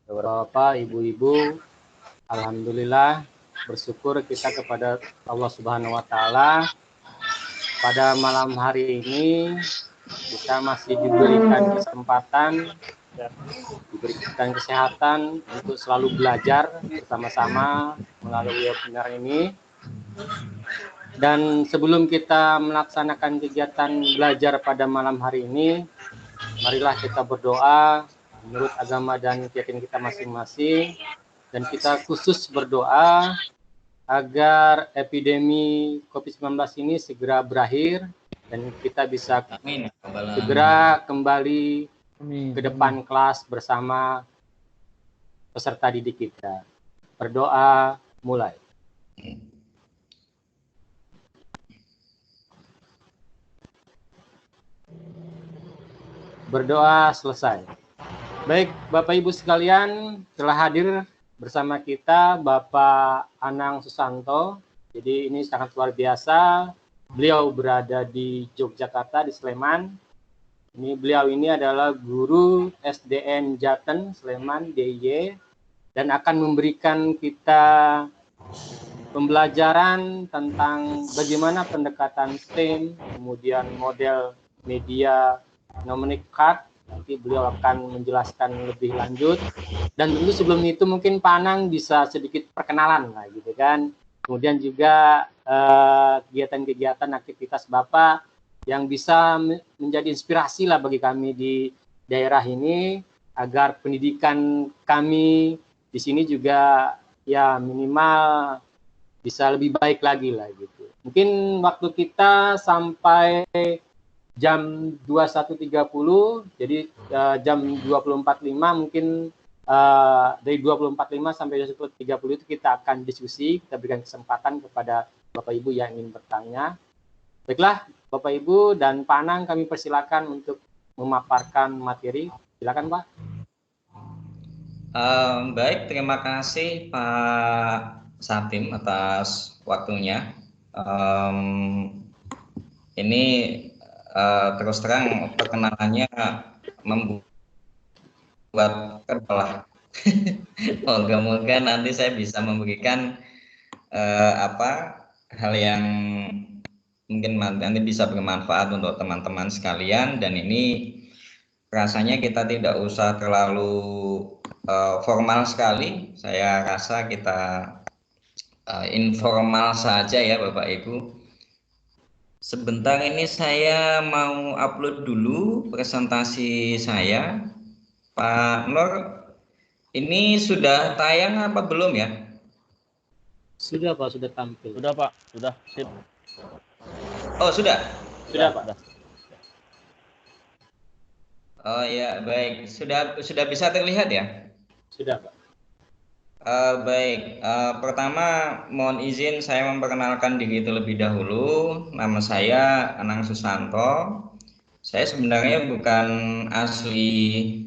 Bapak, Ibu-ibu, alhamdulillah bersyukur kita kepada Allah Subhanahu wa taala pada malam hari ini kita masih diberikan kesempatan dan diberikan kesehatan untuk selalu belajar bersama-sama melalui webinar ini. Dan sebelum kita melaksanakan kegiatan belajar pada malam hari ini, marilah kita berdoa menurut agama dan keyakinan kita masing-masing, dan kita khusus berdoa agar epidemi COVID-19 ini segera berakhir dan kita bisa segera kembali ke depan kelas bersama peserta didik kita. Berdoa mulai. Berdoa selesai. Baik, Bapak Ibu sekalian, telah hadir bersama kita Bapak Anang Susanto. Jadi ini sangat luar biasa. Beliau berada di Yogyakarta, di Sleman. Beliau ini adalah guru SDN Jaten, Sleman, DIY, dan akan memberikan kita pembelajaran tentang bagaimana pendekatan STEM, kemudian model media Mnemonic Card. Nanti beliau akan menjelaskan lebih lanjut. Dan tentu sebelum itu mungkin Pak Anang bisa sedikit perkenalan lah gitu kan. Kemudian juga kegiatan-kegiatan aktivitas Bapak yang bisa menjadi inspirasi lah bagi kami di daerah ini agar pendidikan kami di sini juga ya minimal bisa lebih baik lagi lah gitu. Mungkin waktu kita sampai jam 21.30, jadi jam 20.45 mungkin dari 20.45 sampai 21.30 itu kita akan diskusi, kita berikan kesempatan kepada Bapak Ibu yang ingin bertanya. Baiklah, Bapak Ibu dan Pak Anang kami persilakan untuk memaparkan materi. Silakan Pak. Baik, terima kasih Pak Satim atas waktunya. Ini terus terang perkenalannya membuat terbelah. Moga-moga nanti saya bisa memberikan hal yang mungkin nanti bisa bermanfaat untuk teman-teman sekalian. Dan ini rasanya kita tidak usah terlalu formal sekali. Saya rasa kita informal saja ya Bapak Ibu. Sebentar ini saya mau upload dulu presentasi saya. Pak Nur, ini sudah tayang apa belum ya? Sudah Pak, sudah tampil. Sudah Pak, sudah sip. Oh sudah? Sudah Pak. Oh ya baik, sudah bisa terlihat ya? Sudah Pak. Baik, pertama mohon izin saya memperkenalkan diri terlebih dahulu. Nama saya Anang Susanto. Saya sebenarnya bukan asli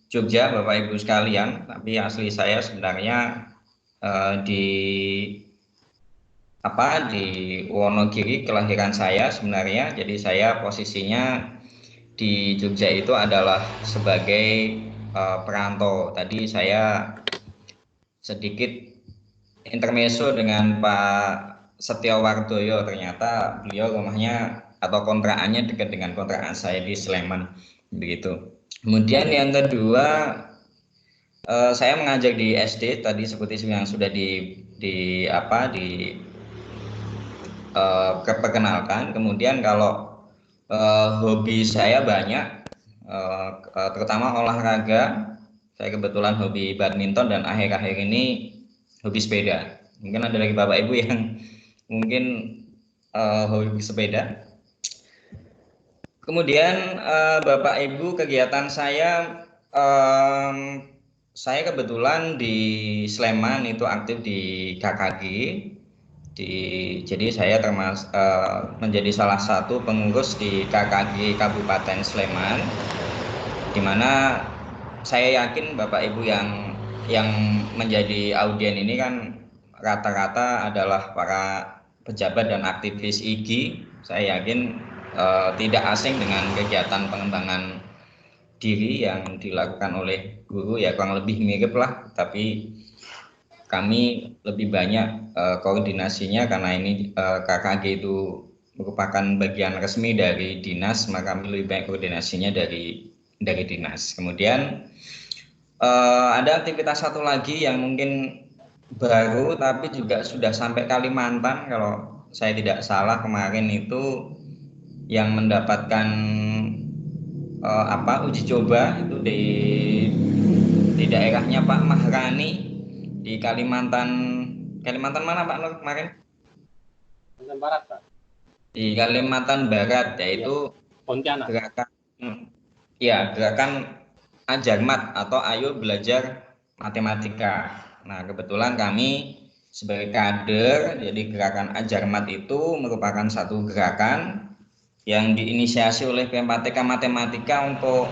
Jogja, Bapak Ibu sekalian, tapi asli saya sebenarnya di Wonogiri, kelahiran saya sebenarnya. Jadi saya posisinya di Jogja itu adalah sebagai perantau. Tadi saya sedikit intermezzo dengan Pak Setiowardoyo, ternyata beliau rumahnya atau kontrakannya dekat dengan kontrakan saya di Sleman begitu. Kemudian yang kedua, saya mengajar di SD tadi seperti yang sudah diperkenalkan. Kemudian kalau hobi saya banyak, terutama olahraga. Saya kebetulan hobi badminton dan akhir-akhir ini hobi sepeda. Mungkin ada lagi Bapak Ibu yang mungkin hobi sepeda. Kemudian Bapak Ibu, kegiatan saya kebetulan di Sleman itu aktif di KKG. Jadi saya menjadi salah satu pengurus di KKG Kabupaten Sleman, di mana saya yakin Bapak Ibu yang menjadi audien ini kan rata-rata adalah para pejabat dan aktivis IGI. Saya yakin tidak asing dengan kegiatan pengembangan diri yang dilakukan oleh guru, ya kurang lebih mirip lah, tapi kami lebih banyak koordinasinya karena ini KKG itu merupakan bagian resmi dari dinas, maka kami lebih banyak koordinasinya dari dinas. Kemudian ada aktivitas satu lagi yang mungkin baru tapi juga sudah sampai Kalimantan kalau saya tidak salah, kemarin itu yang mendapatkan uji coba itu di daerahnya Pak Mahrani di Kalimantan mana Pak Nur kemarin? Kalimantan Barat, Pak. Di Kalimantan Barat, yaitu Pontianak. Gerakan Ajarmat atau Ayo Belajar Matematika. Nah, kebetulan kami sebagai kader, jadi gerakan Ajarmat itu merupakan satu gerakan yang diinisiasi oleh PMPTK Matematika untuk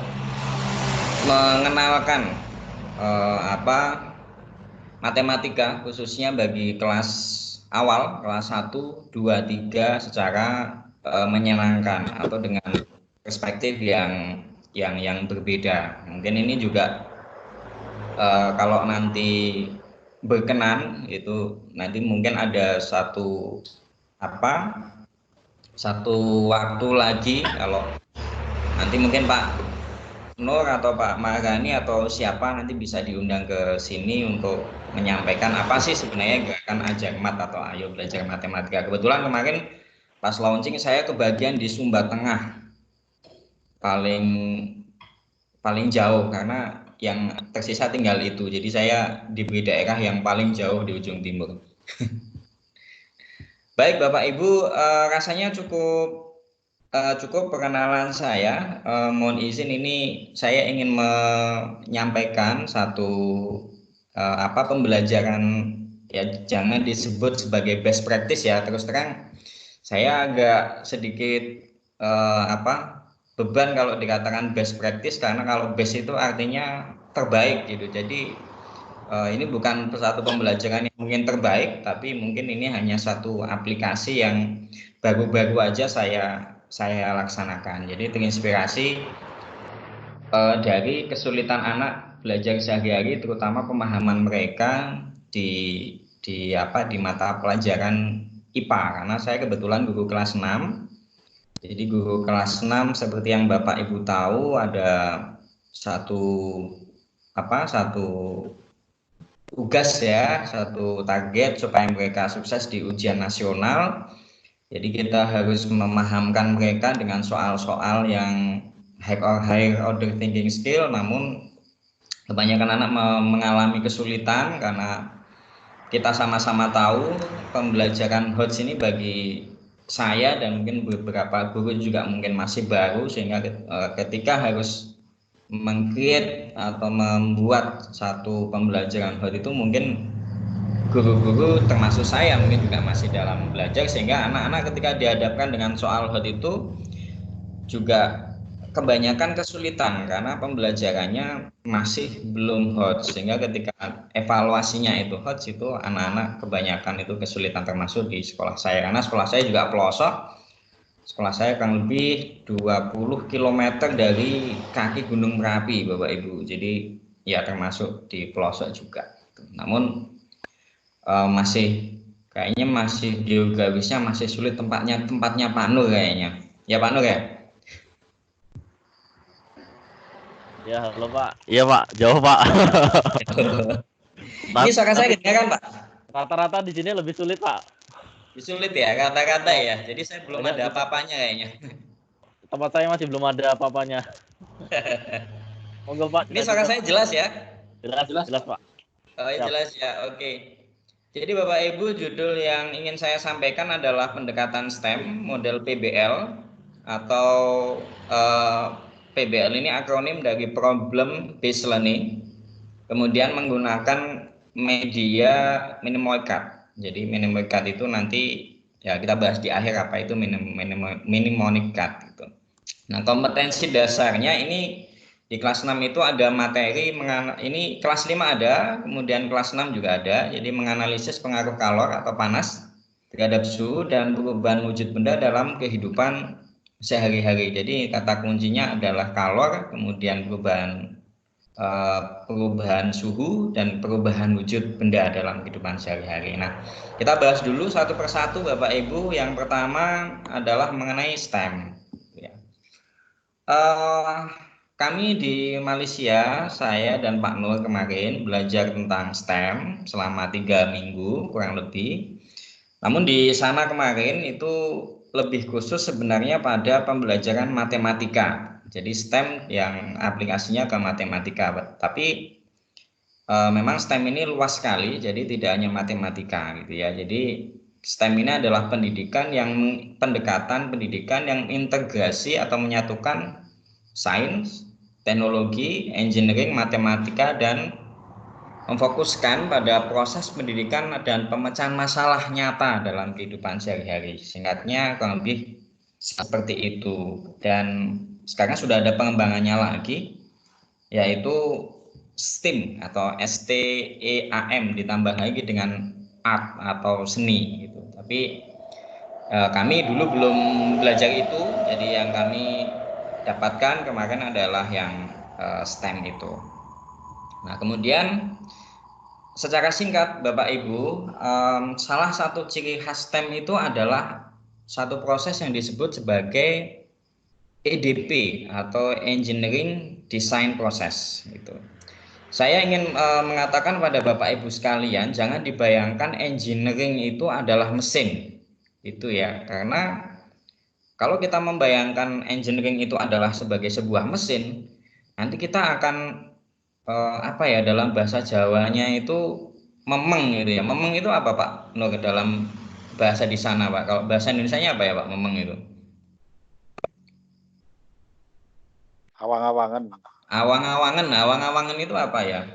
mengenalkan matematika khususnya bagi kelas awal, kelas 1, 2, 3 secara menyenangkan atau dengan perspektif yang berbeda. Mungkin ini juga kalau nanti berkenan itu nanti mungkin ada satu waktu lagi, kalau nanti mungkin Pak Nur atau Pak Maharani atau siapa nanti bisa diundang ke sini untuk menyampaikan apa sih sebenarnya gerakan Ajarmat atau Ayo Belajar Matematika. Kebetulan kemarin pas launching saya kebagian di Sumba Tengah, paling jauh karena yang tersisa tinggal itu. Jadi saya diberi daerah yang paling jauh di ujung timur. Baik Bapak Ibu, rasanya cukup perkenalan saya. Mohon izin ini saya ingin menyampaikan satu pembelajaran, ya jangan disebut sebagai best practice ya. Terus terang saya agak sedikit beban kalau dikatakan best practice, karena kalau best itu artinya terbaik gitu. Jadi ini bukan satu pembelajaran yang mungkin terbaik, tapi mungkin ini hanya satu aplikasi yang baru-baru aja saya laksanakan. Jadi terinspirasi dari kesulitan anak belajar sehari-hari, terutama pemahaman mereka di mata pelajaran IPA, karena saya kebetulan guru kelas 6. Jadi guru kelas 6 seperti yang Bapak Ibu tahu ada satu tugas ya, satu target supaya mereka sukses di ujian nasional. Jadi kita harus memahamkan mereka dengan soal-soal yang higher order thinking skill, namun kebanyakan anak mengalami kesulitan karena kita sama-sama tahu pembelajaran HOTS ini bagi saya dan mungkin beberapa guru juga mungkin masih baru, sehingga ketika harus meng-create atau membuat satu pembelajaran HOTS itu mungkin guru-guru termasuk saya mungkin juga masih dalam belajar, sehingga anak-anak ketika dihadapkan dengan soal HOTS itu juga kebanyakan kesulitan karena pembelajarannya masih belum HOTS, sehingga ketika evaluasinya itu HOTS itu anak-anak kebanyakan itu kesulitan, termasuk di sekolah saya karena sekolah saya juga pelosok. Sekolah saya kurang lebih 20 km dari kaki Gunung Merapi Bapak Ibu, jadi ya termasuk di pelosok juga. Namun kayaknya masih geografisnya masih sulit, tempatnya Pak Nur kayaknya. Ya Pak Nur ya? Ya, halo Pak. Iya Pak, jauh Pak. Ini suara saya kedengaran Pak? Rata-rata di sini lebih sulit Pak. Lebih sulit ya, kata-kata ya. Jadi saya belum ada apa-apanya kayaknya. Tempat saya masih belum ada apa-apanya. Monggo Pak. Ini suara saya jelas ya? Jelas Pak. Oh ya, jelas ya, oke. Jadi Bapak Ibu, judul yang ingin saya sampaikan adalah pendekatan STEM model PBL atau PBL ini akronim dari Problem Based Learning, kemudian menggunakan media Mnemonic Card. Jadi Mnemonic Card itu nanti ya kita bahas di akhir apa itu Mnemonic Card gitu. Nah, kompetensi dasarnya ini di kelas 6 itu ada materi, ini kelas 5 ada, kemudian kelas 6 juga ada. Jadi menganalisis pengaruh kalor atau panas terhadap suhu dan perubahan wujud benda dalam kehidupan sehari-hari. Jadi kata kuncinya adalah kalor, kemudian perubahan suhu dan perubahan wujud benda dalam kehidupan sehari-hari. Nah, kita bahas dulu satu persatu Bapak Ibu. Yang pertama adalah mengenai STEM. Ya. Kami di Malaysia, saya dan Pak Nur kemarin belajar tentang STEM selama 3 minggu kurang lebih. Namun di sana kemarin itu lebih khusus sebenarnya pada pembelajaran matematika. Jadi STEM yang aplikasinya ke matematika. Tapi memang STEM ini luas sekali, jadi tidak hanya matematika gitu ya. Jadi STEM ini adalah pendekatan pendidikan yang integrasi atau menyatukan sains, teknologi, engineering, matematika, dan memfokuskan pada proses pendidikan dan pemecahan masalah nyata dalam kehidupan sehari-hari. Singkatnya kurang lebih seperti itu. Dan sekarang sudah ada pengembangannya lagi, yaitu STEAM atau STEAM ditambah lagi dengan art atau seni gitu. Tapi kami dulu belum belajar itu, jadi yang kami dapatkan kemarin adalah yang STEM itu. Nah, kemudian secara singkat Bapak Ibu, salah satu ciri khas STEM itu adalah satu proses yang disebut sebagai EDP atau Engineering Design Process gitu. Saya ingin mengatakan pada Bapak Ibu sekalian, jangan dibayangkan engineering itu adalah mesin. Itu ya, karena kalau kita membayangkan engineering itu adalah sebagai sebuah mesin, nanti kita akan apa ya, dalam bahasa Jawanya itu memeng gitu ya. Memeng itu apa Pak Nur dalam bahasa di sana Pak? Kalau bahasa Indonesianya apa ya Pak memeng itu? Awang-awangan. Awang-awangan itu apa ya?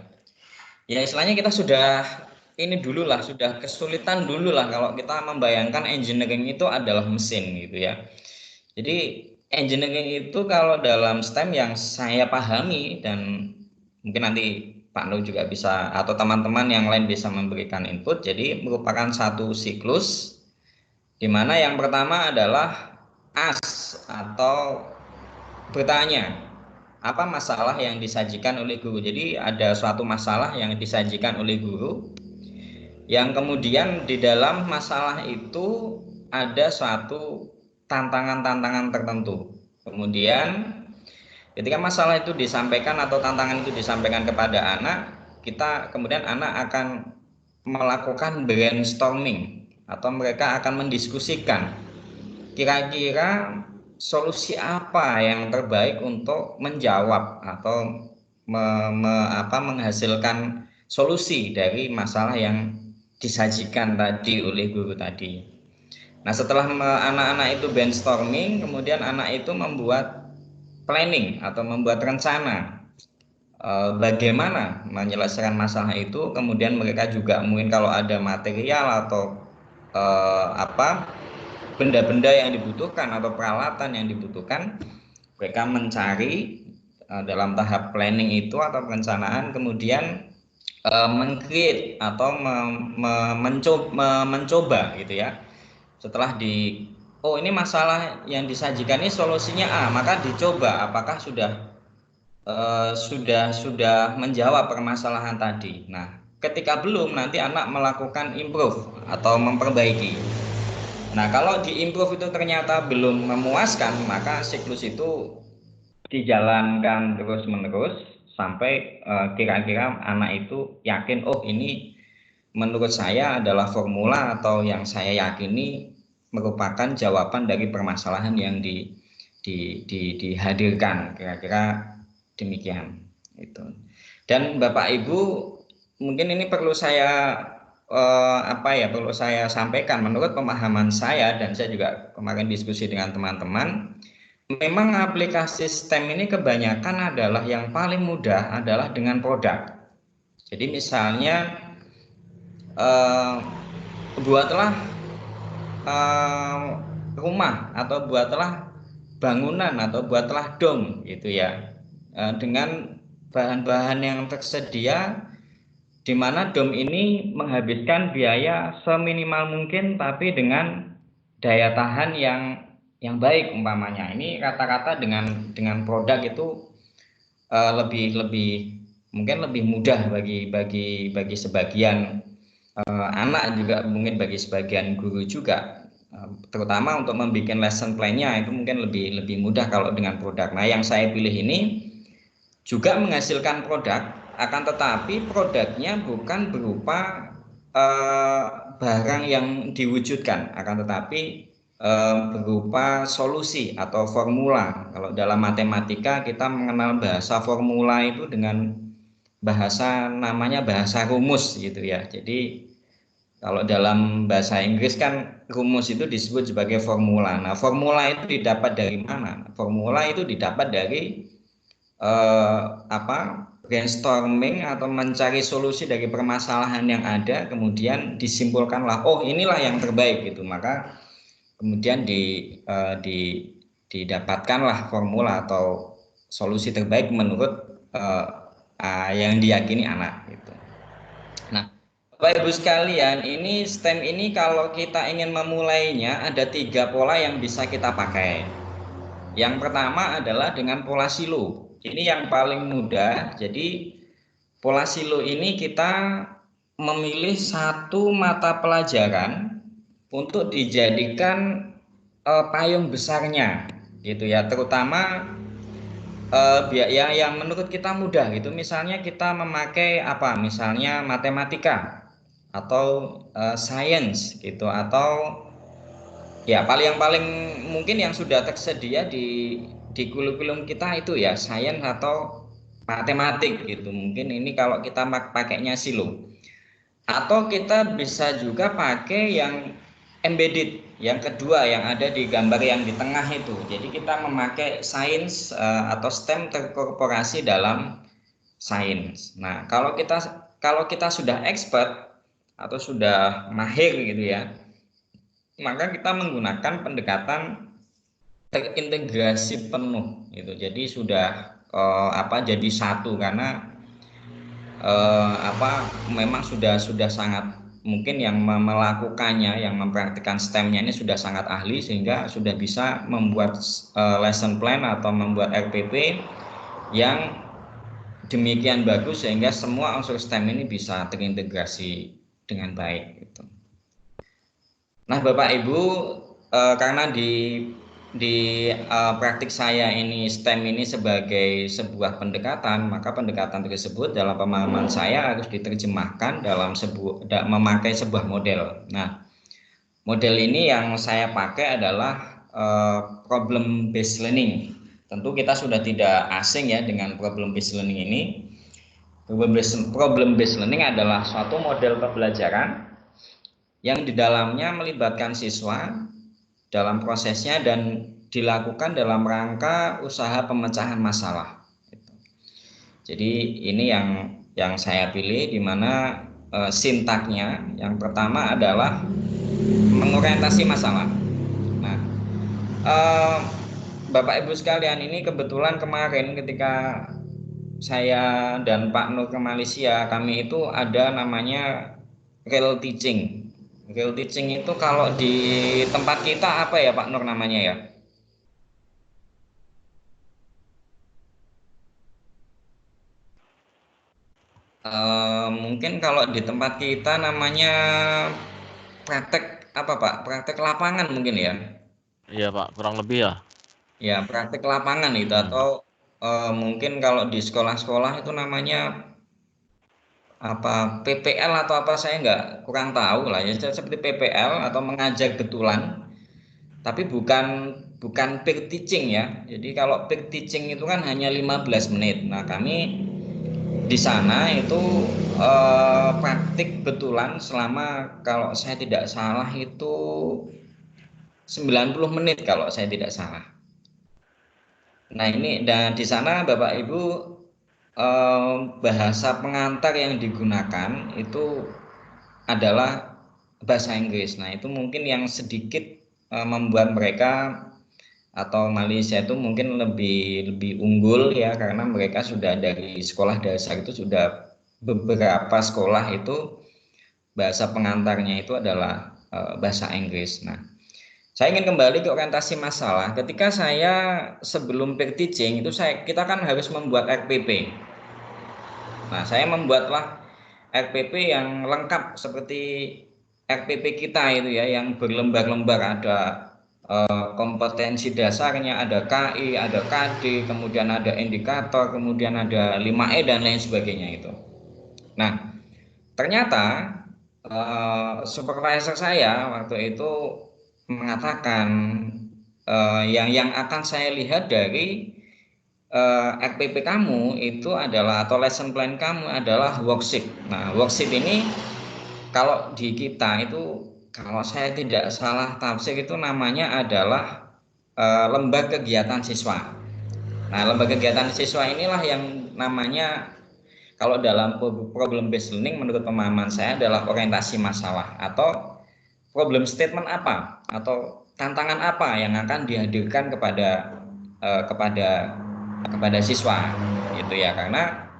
Ya istilahnya kita sudah ini dulu lah, sudah kesulitan dulu lah kalau kita membayangkan engineering itu adalah mesin gitu ya. Jadi engineering itu kalau dalam STEM yang saya pahami, dan mungkin nanti Pak Nur juga bisa atau teman-teman yang lain bisa memberikan input. Jadi merupakan satu siklus di mana yang pertama adalah ask atau bertanya apa masalah yang disajikan oleh guru. Jadi ada suatu masalah yang disajikan oleh guru, yang kemudian di dalam masalah itu ada suatu tantangan-tantangan tertentu. Kemudian ketika masalah itu disampaikan atau tantangan itu disampaikan kepada anak, kemudian anak akan melakukan brainstorming atau mereka akan mendiskusikan kira-kira solusi apa yang terbaik untuk menjawab atau menghasilkan solusi dari masalah yang disajikan tadi oleh guru tadi. Nah, setelah anak-anak itu brainstorming, kemudian anak itu membuat planning atau membuat rencana bagaimana menyelesaikan masalah itu. Kemudian mereka juga mungkin kalau ada material atau benda-benda yang dibutuhkan atau peralatan yang dibutuhkan, mereka mencari dalam tahap planning itu atau perencanaan, kemudian meng-create atau mencoba gitu ya. Setelah ini masalah yang disajikan ini solusinya A, maka dicoba apakah sudah menjawab permasalahan tadi. Nah, ketika belum, nanti anak melakukan improve atau memperbaiki. Nah, kalau di improve itu ternyata belum memuaskan, maka siklus itu dijalankan terus-menerus sampai kira-kira anak itu yakin, oh ini menurut saya adalah formula atau yang saya yakini merupakan jawaban dari permasalahan yang dihadirkan, kira-kira demikian itu. Dan Bapak Ibu, mungkin ini perlu saya perlu saya sampaikan menurut pemahaman saya, dan saya juga kemarin diskusi dengan teman-teman. Memang aplikasi STEM ini kebanyakan adalah yang paling mudah adalah dengan produk. Jadi misalnya buatlah rumah atau buatlah bangunan atau buatlah dom gitu ya, dengan bahan-bahan yang tersedia, di mana dom ini menghabiskan biaya seminimal mungkin tapi dengan daya tahan yang yang baik umpamanya. Ini rata-rata dengan produk itu lebih mungkin lebih mudah bagi sebagian anak, juga mungkin bagi sebagian guru juga, terutama untuk membuat lesson plan-nya itu mungkin lebih mudah kalau dengan produk. Nah, yang saya pilih ini juga menghasilkan produk, akan tetapi produknya bukan berupa barang yang diwujudkan, akan tetapi berupa solusi atau formula. Kalau dalam matematika kita mengenal bahasa formula itu dengan bahasa namanya bahasa rumus gitu ya. Jadi kalau dalam bahasa Inggris kan rumus itu disebut sebagai formula. Nah, formula itu didapat dari mana? Formula itu didapat dari brainstorming atau mencari solusi dari permasalahan yang ada, kemudian disimpulkanlah, oh inilah yang terbaik gitu. Maka kemudian didapatkanlah formula atau solusi terbaik menurut yang diyakini anak gitu. Nah, Bapak Ibu sekalian, ini STEM ini kalau kita ingin memulainya ada 3 pola yang bisa kita pakai. Yang pertama adalah dengan pola silo. Ini yang paling mudah. Jadi pola silo ini kita memilih satu mata pelajaran untuk dijadikan payung besarnya gitu ya, terutama yang menurut kita mudah gitu. Misalnya kita memakai misalnya matematika atau sains gitu, atau ya yang paling mungkin yang sudah tersedia di kurikulum kita itu ya sains atau matematik gitu. Mungkin ini kalau kita pakainya silo. Atau kita bisa juga pakai yang embedded, yang kedua yang ada di gambar yang di tengah itu. Jadi kita memakai sains atau STEM terkorporasi dalam sains. Nah, kalau kita sudah expert atau sudah mahir gitu ya, maka kita menggunakan pendekatan terintegrasi penuh gitu. Jadi sudah jadi satu, karena memang sudah sangat mungkin yang melakukannya, yang mempraktikkan STEM-nya ini sudah sangat ahli, sehingga sudah bisa membuat lesson plan atau membuat RPP yang demikian bagus sehingga semua unsur STEM ini bisa terintegrasi dengan baik gitu. Nah, Bapak Ibu, karena di praktik saya ini STEM ini sebagai sebuah pendekatan, maka pendekatan tersebut dalam pemahaman saya harus diterjemahkan dalam memakai sebuah model. Nah, model ini yang saya pakai adalah problem based learning. Tentu kita sudah tidak asing ya dengan problem based learning ini. Problem based learning adalah suatu model pembelajaran yang di dalamnya melibatkan siswa dalam prosesnya dan dilakukan dalam rangka usaha pemecahan masalah. Jadi ini yang saya pilih, di mana sintaknya yang pertama adalah mengorientasi masalah. Nah, Bapak Ibu sekalian, ini kebetulan kemarin ketika saya dan Pak Nur ke Malaysia, kami itu ada namanya real teaching. Real teaching itu kalau di tempat kita apa ya Pak Nur namanya ya? Mungkin kalau di tempat kita namanya praktek apa Pak? Praktek lapangan mungkin ya? Iya Pak, kurang lebih ya. Ya, praktek lapangan itu, atau mungkin kalau di sekolah-sekolah itu namanya PPL atau apa, saya kurang tahu lah ya, seperti PPL atau mengajar betulan, tapi bukan peer teaching ya. Jadi kalau peer teaching itu kan hanya 15 menit. Nah, kami di sana itu praktik betulan selama, kalau saya tidak salah itu 90 menit kalau saya tidak salah. Nah, ini dan di sana Bapak Ibu, bahasa pengantar yang digunakan itu adalah bahasa Inggris. Nah, itu mungkin yang sedikit membuat mereka atau Malaysia itu mungkin lebih unggul ya, karena mereka sudah dari sekolah dasar itu sudah beberapa sekolah itu bahasa pengantarnya itu adalah bahasa Inggris. Nah, Saya ingin kembali ke orientasi masalah. Ketika saya sebelum peer teaching itu kita kan harus membuat RPP. Nah, saya membuatlah RPP yang lengkap seperti RPP kita itu ya, yang berlembar-lembar, ada kompetensi dasarnya, ada KI, ada KD, kemudian ada indikator, kemudian ada 5E dan lain sebagainya itu. Nah, ternyata supervisor saya waktu itu mengatakan yang akan saya lihat dari RPP kamu itu adalah, atau lesson plan kamu adalah worksheet. Nah, worksheet ini kalau di kita itu, kalau saya tidak salah tafsir itu namanya adalah lembar kegiatan siswa. Nah, lembar kegiatan siswa inilah yang namanya, kalau dalam problem based learning menurut pemahaman saya adalah orientasi masalah atau problem statement apa atau tantangan apa yang akan dihadirkan kepada siswa gitu ya. Karena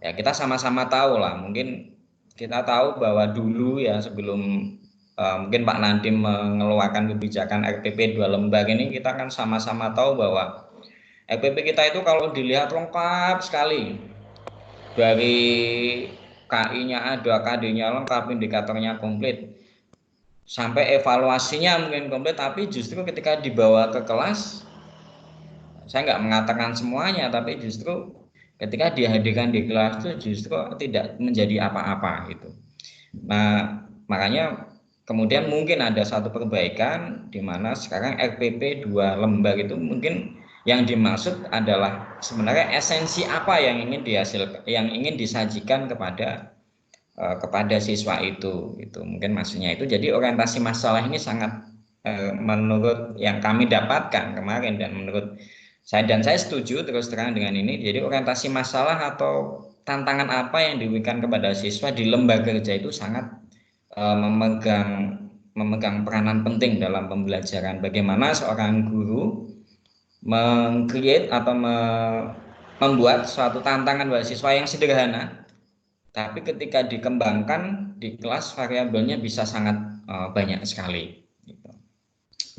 ya kita sama-sama tahu lah, mungkin kita tahu bahwa dulu ya sebelum mungkin Pak Nadiem mengeluarkan kebijakan RPP 2 lembar ini, kita kan sama-sama tahu bahwa RPP kita itu kalau dilihat lengkap sekali, dari KI-nya ada, KD-nya lengkap, indikatornya komplit, sampai evaluasinya mungkin komplit, tapi justru ketika dibawa ke kelas, saya nggak mengatakan semuanya, tapi justru ketika dihadirkan di kelas itu justru tidak menjadi apa-apa gitu. Nah, makanya kemudian mungkin ada satu perbaikan di mana sekarang RPP 2 lembar itu mungkin yang dimaksud adalah sebenarnya esensi apa yang ingin disajikan kepada siswa itu mungkin maksudnya itu. Jadi orientasi masalah ini sangat menurut yang kami dapatkan kemarin, dan menurut saya setuju terus terang dengan ini. Jadi orientasi masalah atau tantangan apa yang diberikan kepada siswa di lembaga kerja itu sangat memegang peranan penting dalam pembelajaran. Bagaimana seorang guru meng-create atau membuat suatu tantangan bagi siswa yang sederhana, tapi ketika dikembangkan di kelas variabelnya bisa sangat banyak sekali.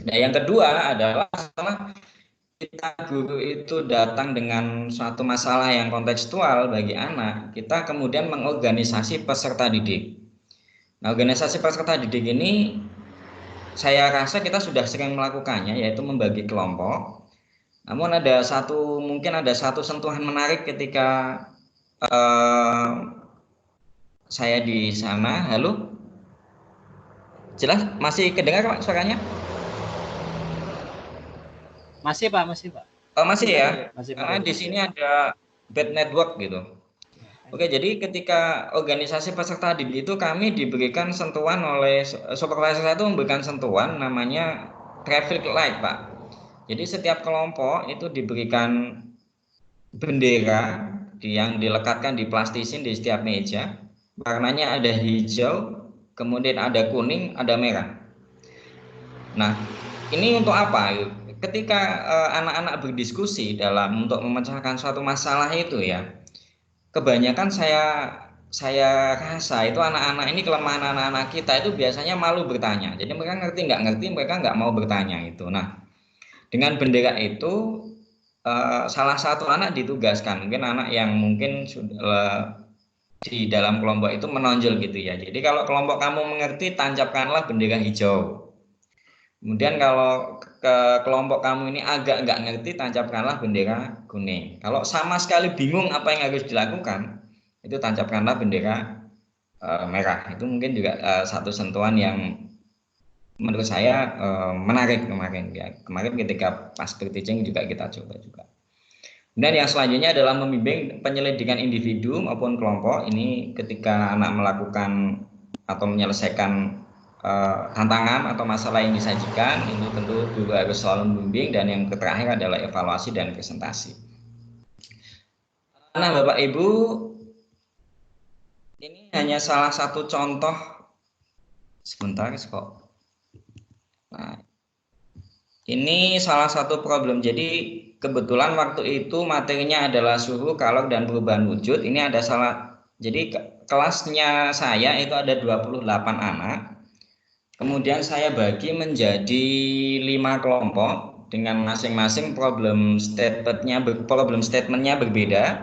Nah, yang kedua adalah setelah kita guru itu datang dengan suatu masalah yang kontekstual bagi anak, kita kemudian mengorganisasi peserta didik. Nah, organisasi peserta didik ini saya rasa kita sudah sering melakukannya, yaitu membagi kelompok. Namun mungkin ada satu sentuhan menarik ketika saya di sana. Halo? Jelas? Masih kedengar Pak suaranya? Masih Pak, masih Pak. Oh, masih ya? Masih, Karena Pak. di sini ada bad network gitu. Oke, jadi ketika organisasi peserta didik itu kami diberikan sentuhan oleh supervisor saya, itu memberikan sentuhan namanya traffic light, Pak. Jadi setiap kelompok itu diberikan bendera yang dilekatkan di plastisin di setiap meja. Warnanya ada hijau, kemudian ada kuning, ada merah. Nah, ini untuk apa? Ketika anak-anak berdiskusi untuk memecahkan suatu masalah itu ya, kebanyakan saya rasa itu anak-anak ini, kelemahan anak-anak kita itu biasanya malu bertanya. Jadi mereka nggak ngerti, mereka nggak mau bertanya itu. Nah, dengan bendera itu salah satu anak ditugaskan, mungkin anak yang mungkin sudah di dalam kelompok itu menonjol gitu ya. Jadi kalau kelompok kamu mengerti, tancapkanlah bendera hijau. Kemudian kalau ke kelompok kamu ini agak nggak ngerti, tancapkanlah bendera kuning. Kalau sama sekali bingung apa yang harus dilakukan, itu tancapkanlah bendera merah. Itu mungkin juga satu sentuhan yang menurut saya menarik kemarin ya. Kemarin ketika pas teaching juga kita coba juga. Dan yang selanjutnya adalah membimbing penyelidikan individu maupun kelompok. Ini ketika anak melakukan atau menyelesaikan tantangan atau masalah yang disajikan, ini tentu juga harus selalu membimbing. Dan yang terakhir adalah evaluasi dan presentasi. Nah, Bapak Ibu, ini hanya salah satu contoh. Sebentar kok. Nah, ini salah satu problem. Jadi kebetulan waktu itu materinya adalah suhu, kalor, dan perubahan wujud. Ini ada salah. Jadi kelasnya saya itu ada 28 anak. Kemudian saya bagi menjadi 5 kelompok dengan masing-masing problem statementnya berbeda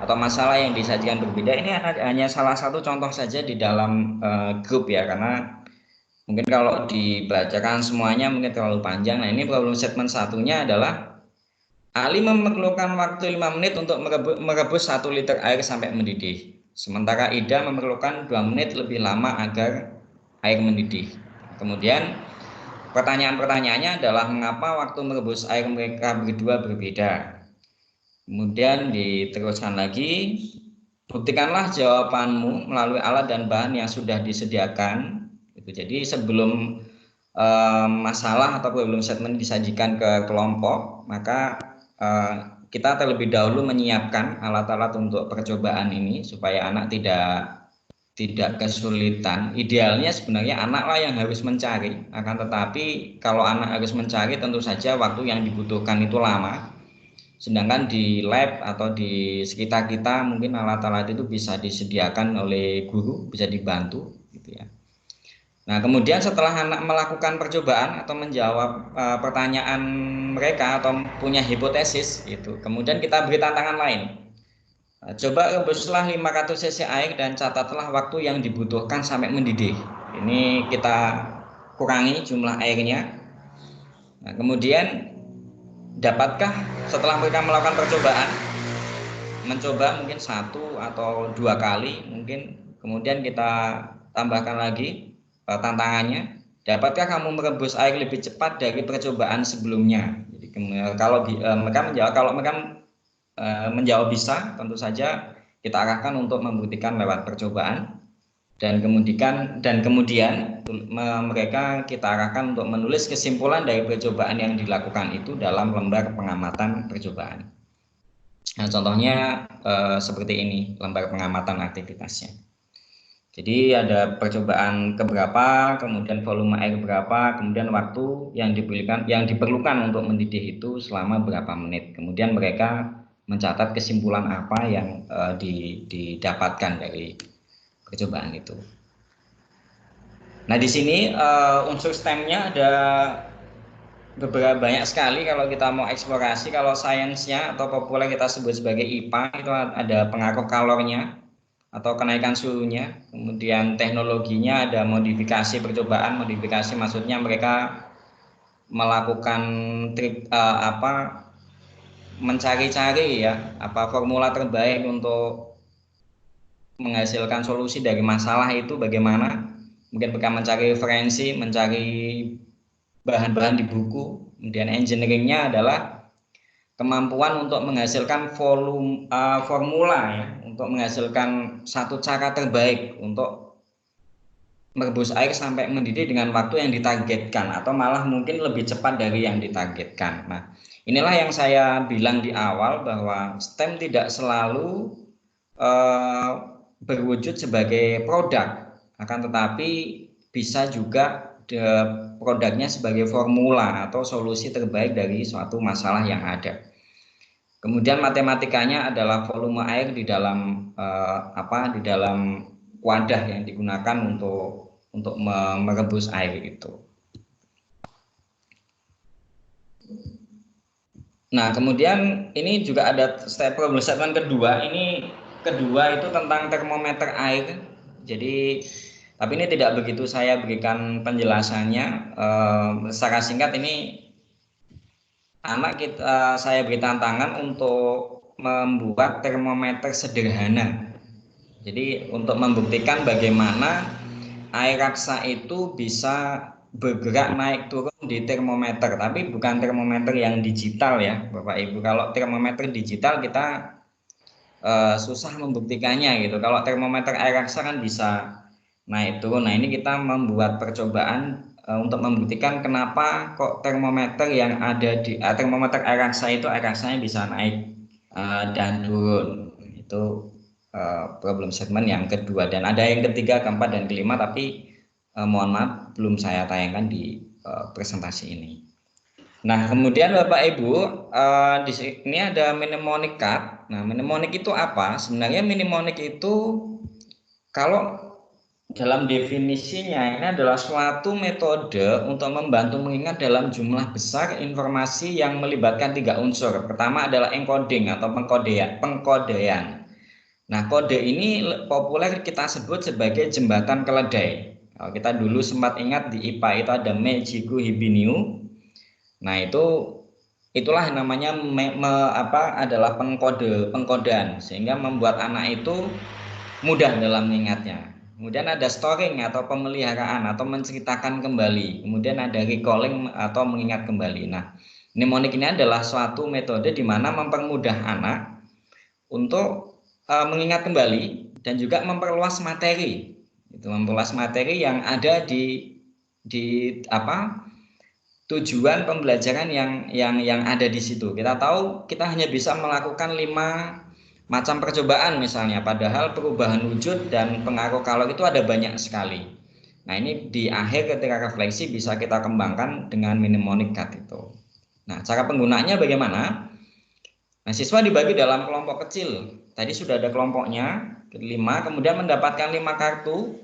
atau masalah yang disajikan berbeda. Ini hanya salah satu contoh saja di dalam grup ya, karena mungkin kalau dibacakan semuanya mungkin terlalu panjang. Nah, ini problem statement satunya adalah Ali memerlukan waktu 5 menit untuk merebus 1 liter air sampai mendidih. Sementara Ida memerlukan 2 menit lebih lama agar air mendidih. Kemudian pertanyaan-pertanyaannya adalah mengapa waktu merebus air mereka berdua berbeda. Kemudian diteruskan lagi, buktikanlah jawabanmu melalui alat dan bahan yang sudah disediakan. Jadi sebelum masalah atau problem statement disajikan ke kelompok, maka kita terlebih dahulu menyiapkan alat-alat untuk percobaan ini supaya anak tidak kesulitan. Idealnya sebenarnya anaklah yang harus mencari, akan tetapi kalau anak harus mencari tentu saja waktu yang dibutuhkan itu lama. Sedangkan di lab atau di sekitar kita mungkin alat-alat itu bisa disediakan oleh guru, bisa dibantu gitu ya. Nah, kemudian setelah anak melakukan percobaan atau menjawab pertanyaan mereka atau punya hipotesis itu, kemudian kita beri tantangan lain. Coba rebuslah 500 cc air dan catatlah waktu yang dibutuhkan sampai mendidih. Ini kita kurangi jumlah airnya. Nah, kemudian dapatkah setelah mereka melakukan percobaan, mencoba mungkin 1 atau 2 kali, mungkin kemudian kita tambahkan lagi tantangannya, dapatkah kamu merebus air lebih cepat dari percobaan sebelumnya? Jadi kalau mereka menjawab, kalau mereka menjawab bisa, tentu saja kita arahkan untuk membuktikan lewat percobaan, dan kemudian mereka kita arahkan untuk menulis kesimpulan dari percobaan yang dilakukan itu dalam lembar pengamatan percobaan. Nah, contohnya seperti ini lembar pengamatan aktivitasnya. Jadi ada percobaan keberapa, kemudian volume air berapa, kemudian waktu yang diperlukan untuk mendidih itu selama berapa menit. Kemudian mereka mencatat kesimpulan apa yang didapatkan dari percobaan itu. Nah, di sini unsur STEM-nya ada beberapa banyak sekali kalau kita mau eksplorasi. Kalau sainsnya atau populer kita sebut sebagai IPA itu ada pengaruh kalornya atau kenaikan suhunya. Kemudian teknologinya ada modifikasi percobaan. Modifikasi maksudnya mereka melakukan mencari-cari ya formula terbaik untuk menghasilkan solusi dari masalah itu bagaimana. Mungkin mereka mencari referensi, mencari bahan-bahan di buku. Kemudian engineeringnya adalah kemampuan untuk menghasilkan formula ya, untuk menghasilkan satu cara terbaik untuk merebus air sampai mendidih dengan waktu yang ditargetkan atau malah mungkin lebih cepat dari yang ditargetkan. Nah, inilah yang saya bilang di awal bahwa STEM tidak selalu berwujud sebagai produk, akan tetapi bisa juga produknya sebagai formula atau solusi terbaik dari suatu masalah yang ada. Kemudian matematikanya adalah volume air di dalam di dalam wadah yang digunakan untuk merebus air itu. Nah, kemudian ini juga ada problem statement kedua. Ini kedua itu tentang termometer air. Jadi tapi ini tidak begitu saya berikan penjelasannya. Secara singkat ini saya beri tantangan untuk membuat termometer sederhana. Jadi untuk membuktikan bagaimana air raksa itu bisa bergerak naik turun di termometer, tapi bukan termometer yang digital ya Bapak Ibu. Kalau termometer digital kita susah membuktikannya gitu. Kalau termometer air raksa kan bisa naik turun. Nah, ini kita membuat percobaan untuk membuktikan kenapa kok termometer yang ada di termometer air raksa itu air raksanya bisa naik dan turun. Itu problem statement yang kedua, dan ada yang ketiga, keempat, dan kelima, tapi mohon maaf belum saya tayangkan di presentasi ini. Nah, kemudian Bapak Ibu, di sini ada mnemonic card. Nah, mnemonic itu apa? Sebenarnya mnemonic itu kalau dalam definisinya ini adalah suatu metode untuk membantu mengingat dalam jumlah besar informasi yang melibatkan 3 unsur. Pertama adalah encoding atau pengkodean. Nah, kode ini populer kita sebut sebagai jembatan keledai. Kalau kita dulu sempat ingat di IPA itu ada Mejiku Hibiniu. Nah, itulah namanya adalah pengkodean sehingga membuat anak itu mudah dalam mengingatnya. Kemudian ada storing atau pemeliharaan atau menceritakan kembali. Kemudian ada recalling atau mengingat kembali. Nah, mnemonik ini adalah suatu metode di mana mempermudah anak untuk mengingat kembali dan juga memperluas materi. Itu memperluas materi yang ada di tujuan pembelajaran yang ada di situ. Kita tahu kita hanya bisa melakukan 5 macam percobaan misalnya, padahal perubahan wujud dan pengaruh kalor itu ada banyak sekali. Nah, ini di akhir ketika refleksi bisa kita kembangkan dengan mnemonic card itu. Nah, cara penggunaannya bagaimana? Nah, siswa dibagi dalam kelompok kecil. Tadi sudah ada kelompoknya 5, kemudian mendapatkan 5 kartu.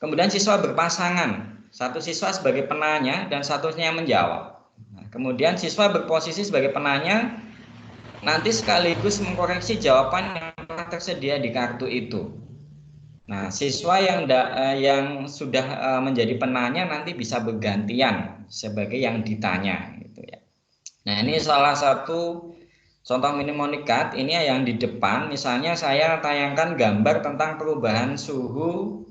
Kemudian siswa berpasangan, satu siswa sebagai penanya dan satunya yang menjawab. Nah, kemudian siswa berposisi sebagai penanya, nanti sekaligus mengkoreksi jawaban yang tersedia di kartu itu. Nah, siswa yang sudah menjadi penanya nanti bisa bergantian sebagai yang ditanya, gitu ya. Nah, ini salah satu contoh mnemonic card. Ini yang di depan, misalnya saya tayangkan gambar tentang perubahan suhu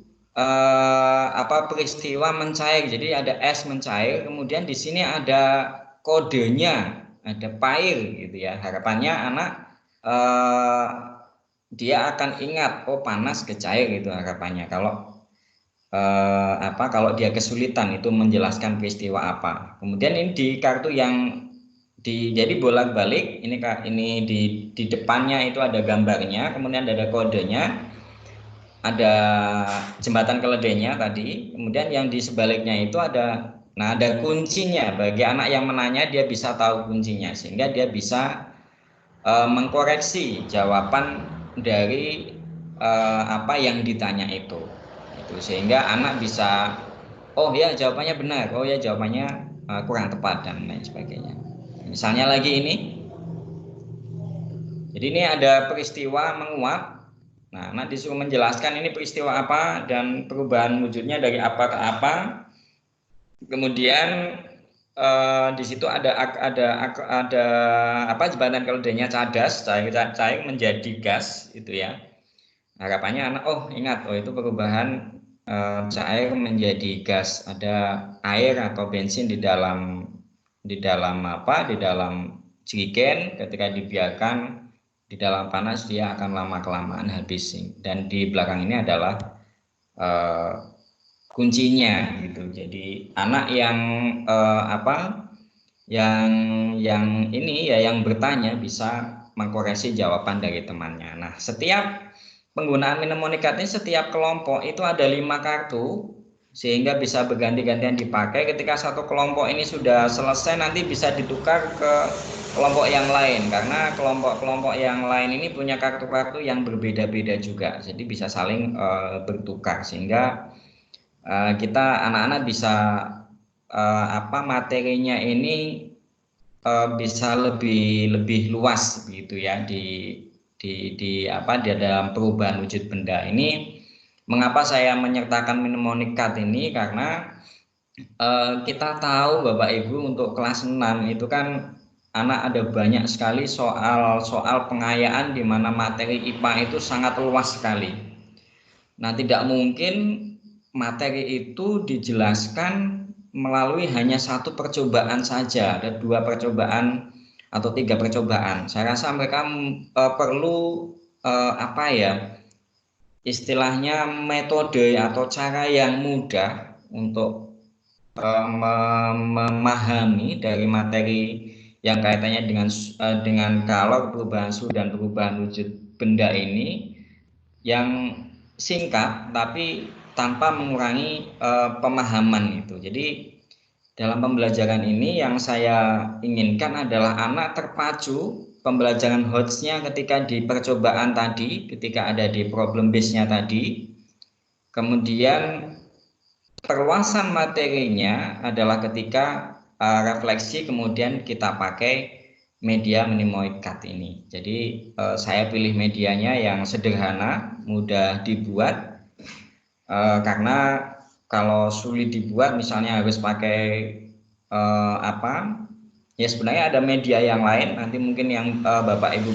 peristiwa mencair. Jadi ada es mencair, kemudian di sini ada kodenya. Ada pair gitu ya. Harapannya anak dia akan ingat, oh panas ke cair gitu harapannya. Kalau kalau dia kesulitan itu menjelaskan peristiwa apa. Kemudian ini di kartu yang jadi bolak-balik ini di depannya itu ada gambarnya, kemudian ada kodenya, ada jembatan keledainya tadi, kemudian yang di sebaliknya itu ada kuncinya. Bagi anak yang menanya dia bisa tahu kuncinya sehingga dia bisa mengkoreksi jawaban dari apa yang ditanya itu sehingga anak bisa oh ya jawabannya benar, oh ya jawabannya kurang tepat dan lain sebagainya. Misalnya lagi ini, jadi ini ada peristiwa menguap. Nah, anak disuruh menjelaskan ini peristiwa apa dan perubahan wujudnya dari apa ke apa. Kemudian di situ ada jembatan keledainya cadas, cair menjadi gas itu ya. Harapannya anak ingat itu perubahan cair menjadi gas, ada air atau bensin di dalam jerigen. Ketika dibiarkan di dalam panas dia akan lama-kelamaan habis. Dan di belakang ini adalah kuncinya gitu. Jadi anak yang yang bertanya bisa mengkoreksi jawaban dari temannya. Nah, setiap penggunaan mnemonic card ini setiap kelompok itu ada 5 kartu sehingga bisa berganti-gantian dipakai. Ketika satu kelompok ini sudah selesai nanti bisa ditukar ke kelompok yang lain karena kelompok-kelompok yang lain ini punya kartu-kartu yang berbeda-beda juga. Jadi bisa saling bertukar sehingga kita anak-anak bisa materinya ini bisa lebih luas gitu ya di dalam perubahan wujud benda ini. Mengapa saya menyertakan mnemonic card ini? Karena kita tahu Bapak Ibu untuk kelas 6 itu kan anak ada banyak sekali soal pengayaan di mana materi IPA itu sangat luas sekali. Nah, tidak mungkin materi itu dijelaskan melalui hanya satu percobaan saja, ada 2 percobaan atau 3 percobaan. Saya rasa mereka perlu istilahnya metode atau cara yang mudah untuk memahami dari materi yang kaitannya dengan kalor, perubahan suhu dan perubahan wujud benda ini, yang singkat tapi tanpa mengurangi pemahaman itu. Jadi dalam pembelajaran ini yang saya inginkan adalah anak terpacu pembelajaran HOTS-nya ketika di percobaan tadi, ketika ada di problem base-nya tadi. Kemudian perluasan materinya adalah ketika refleksi kemudian kita pakai media minimoid cut ini. Jadi saya pilih medianya yang sederhana, mudah dibuat, karena kalau sulit dibuat misalnya harus pakai ya sebenarnya ada media yang lain, nanti mungkin yang Bapak Ibu